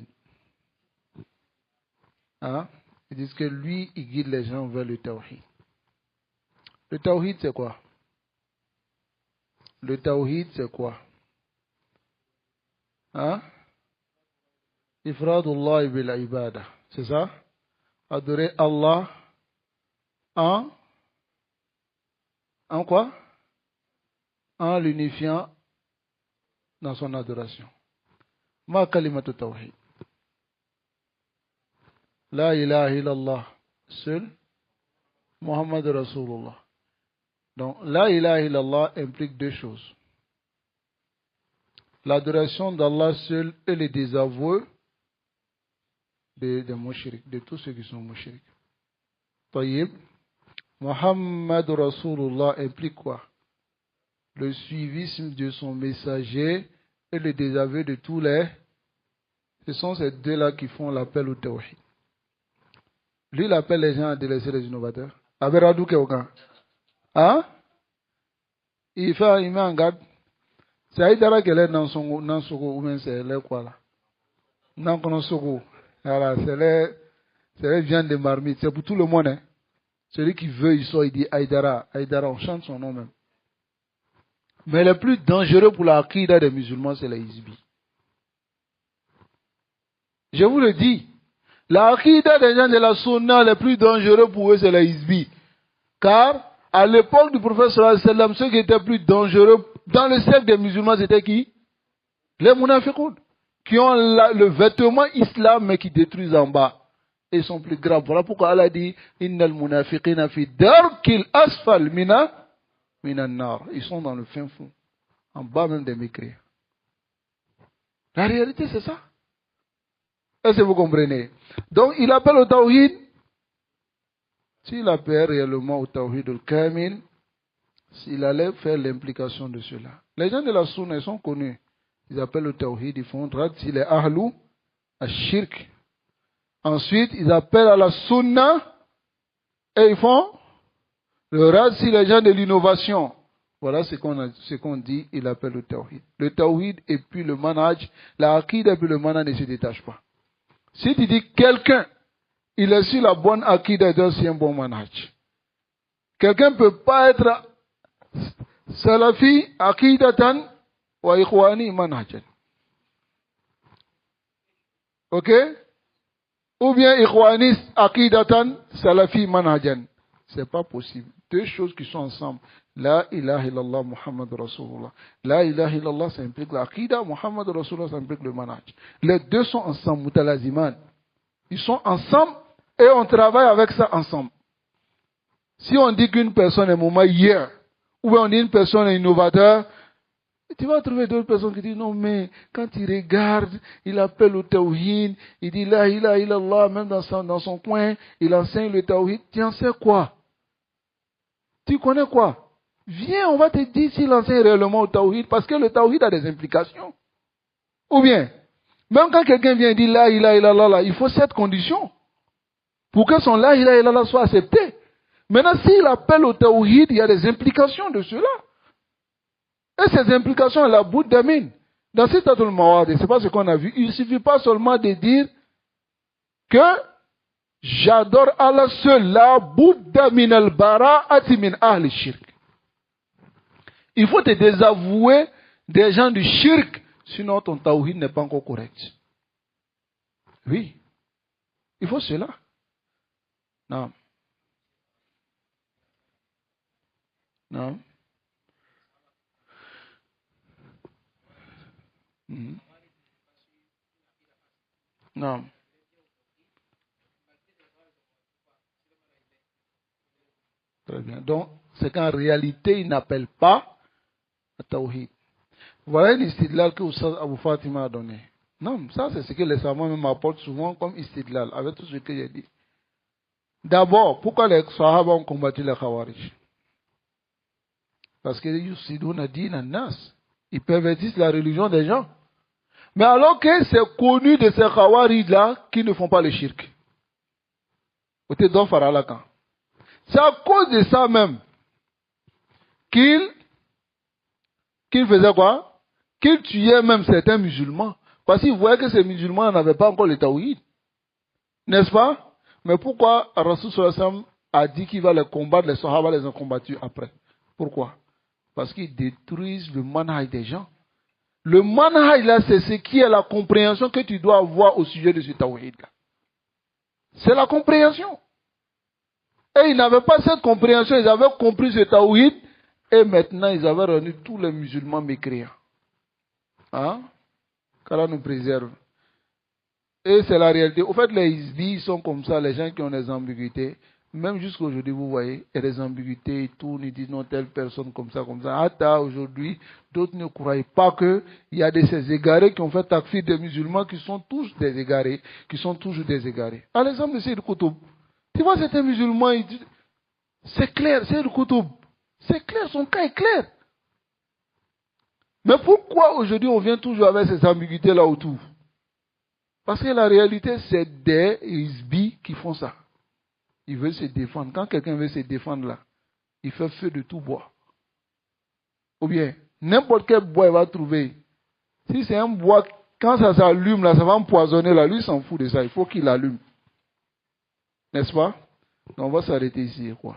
hein? Ils disent que lui, il guide les gens vers le tawhid. Le tawhid, c'est quoi? Le tawhid, c'est quoi? Hein? Ifradullah bil ibada. C'est ça? Adorer Allah en quoi? En l'unifiant dans son adoration. Ma kalimatu tawhid. La ilaha illallah. Seul. Muhammad Rasulullah. Donc, la ilaha illallah implique deux choses. L'adoration d'Allah seul et le désaveu des mouchriks, de tous ceux qui sont mouchriks. Tayyib. Muhammad Rasulullah implique quoi? Le suivisme de son messager et le désaveu de tous les. Ce sont ces deux-là qui font l'appel au tawhid. Lui, il appelle les gens à délaisser les innovateurs. Aberadou Keokan. Hein? Il met en garde. C'est Aïdara qu'elle est dans son sogo, ou bien c'est les quoi là? Dans son sogo. Voilà, c'est les viandes de marmite. C'est pour tout le monde. Hein? Celui qui veut, il sort, il dit Aïdara. Aïdara, on chante son nom même. Mais le plus dangereux pour la aqidah des musulmans, c'est les hizbis. Je vous le dis. La aqidah des gens de la sunna, le plus dangereux pour eux, c'est les hizbis. Car, à l'époque du prophète sallallahu alayhi wa sallam, ceux qui étaient plus dangereux dans le cercle des musulmans, c'était qui? Les munafiqoun. Qui ont le vêtement islam, mais qui détruisent en bas. Et ils sont plus graves. Voilà pourquoi Allah dit Innal munafiqina fi darkil asfal minan nar. Ils sont dans le fin fond. en bas même des mécréants. La réalité, c'est ça. Est-ce que vous comprenez? Donc, il appelle au tawhid. S'il appelle réellement au tawhid al-kamil, s'il allait faire l'implication de cela. Les gens de la sunna, ils sont connus. Ils appellent le tawhid, ils font rad, s'il est ahlou, ashirk. Ensuite, ils appellent à la sunna et ils font le rad, si les gens de l'innovation. Voilà ce qu'on dit, il appelle le tawhid. Le tawhid et puis le manhaj, la aqida et puis le manhaj ne se détachent pas. Si tu dis quelqu'un, il est sur la bonne aqida, c'est un bon manhaj. Quelqu'un ne peut pas être salafi aqidatan wa ikhwani manhajan. Ok? Ou bien ikhwanis aqidatan salafi manhajan. C'est pas possible. Deux choses qui sont ensemble. La ilaha illallah Muhammad Rasulullah. La ilaha illallah, ça implique l'aqida. Muhammad Rasulullah, ça implique le manhaj. Les deux sont ensemble, mutalaziman. Ils sont ensemble et on travaille avec ça ensemble. Si on dit qu'une personne est mouma hier, ou bien on dit qu'une personne est innovateur, tu vas trouver d'autres personnes qui disent non, mais quand il regarde, il appelle au tawhid, il dit la ilaha illallah, même dans son coin, il enseigne le tawhid. Tu en sais quoi? Tu connais quoi? Viens, on va te dire s'il enseigne réellement au tawhid, parce que le tawhid a des implications. Ou bien, même quand quelqu'un vient et dit la ilaha illallah, il faut cette condition pour que son la ilaha illallah soit accepté. Maintenant, s'il appelle au tawhid, il y a des implications de cela. Et ces implications, la bout d'amin. Dans Sitatul Mawadi, c'est pas ce qu'on a vu. Il ne suffit pas seulement de dire que j'adore Allah seul, la Bouddha min al-bara'ati min ahli shirk. Il faut te désavouer des gens du shirk, sinon ton tawhid n'est pas encore correct. Oui. Il faut cela. Non. Non. Non. Très bien. Donc, c'est qu'en réalité, il n'appelle pas à Tawhid. Voilà l'istidlal que Oussad Abou Fatima a donné. Non, ça c'est ce que les savants même apportent souvent comme istidlal, avec tout ce que j'ai dit. D'abord, pourquoi les Sahaba ont combattu les Khawarij? Parce que yusiduna din an-nas. Ils pervertissent la religion des gens. Mais alors que c'est connu de ces Khawarij-là qui ne font pas le shirk. C'est à cause de ça même qu'ils faisaient quoi? Qu'ils tuaient même certains musulmans. Parce qu'ils voyaient que ces musulmans n'avaient pas encore le tawhid. N'est-ce pas? Mais pourquoi Rasul sallallahu alayhi wa sallam a dit qu'il va les combattre, les Sahaba les ont combattus après? Pourquoi? Parce qu'ils détruisent le manhaj des gens. Le manhaj là, c'est ce qui est la compréhension que tu dois avoir au sujet de ce tawhid là. C'est la compréhension. Et ils n'avaient pas cette compréhension, ils avaient compris ce tawhid, et maintenant ils avaient rendu tous les musulmans mécréants. Hein? Qu'Allah nous préserve. Et c'est la réalité. Au fait, les hizbis sont comme ça, les gens qui ont des ambiguïtés. Même jusqu'à aujourd'hui, vous voyez, il y a des ambiguïtés, ils tournent, ils disent non, telle personne comme ça, comme ça. Hatta aujourd'hui, d'autres ne croient pas qu'il y a de ces égarés qui ont fait takfir des musulmans qui sont tous des égarés, qui sont toujours des égarés. À l'exemple de Sayyid Qutb. Tu vois, c'est un musulman, il dit, c'est clair, Sayyid Qutb. C'est clair, son cas est clair. Mais pourquoi aujourd'hui on vient toujours avec ces ambiguïtés là autour? Parce que la réalité, c'est des hizbis qui font ça. Ils veulent se défendre. Quand quelqu'un veut se défendre là, il fait feu de tout bois. Ou bien, n'importe quel bois il va trouver. Si c'est un bois, quand ça s'allume là, ça va empoisonner là, lui il s'en fout de ça. Il faut qu'il allume. N'est-ce pas? Donc on va s'arrêter ici, quoi.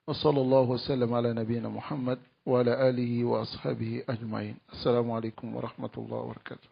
وصلى الله وسلم على نبينا محمد وعلى آله وأصحابه أجمعين. السلام عليكم ورحمة الله وبركاته.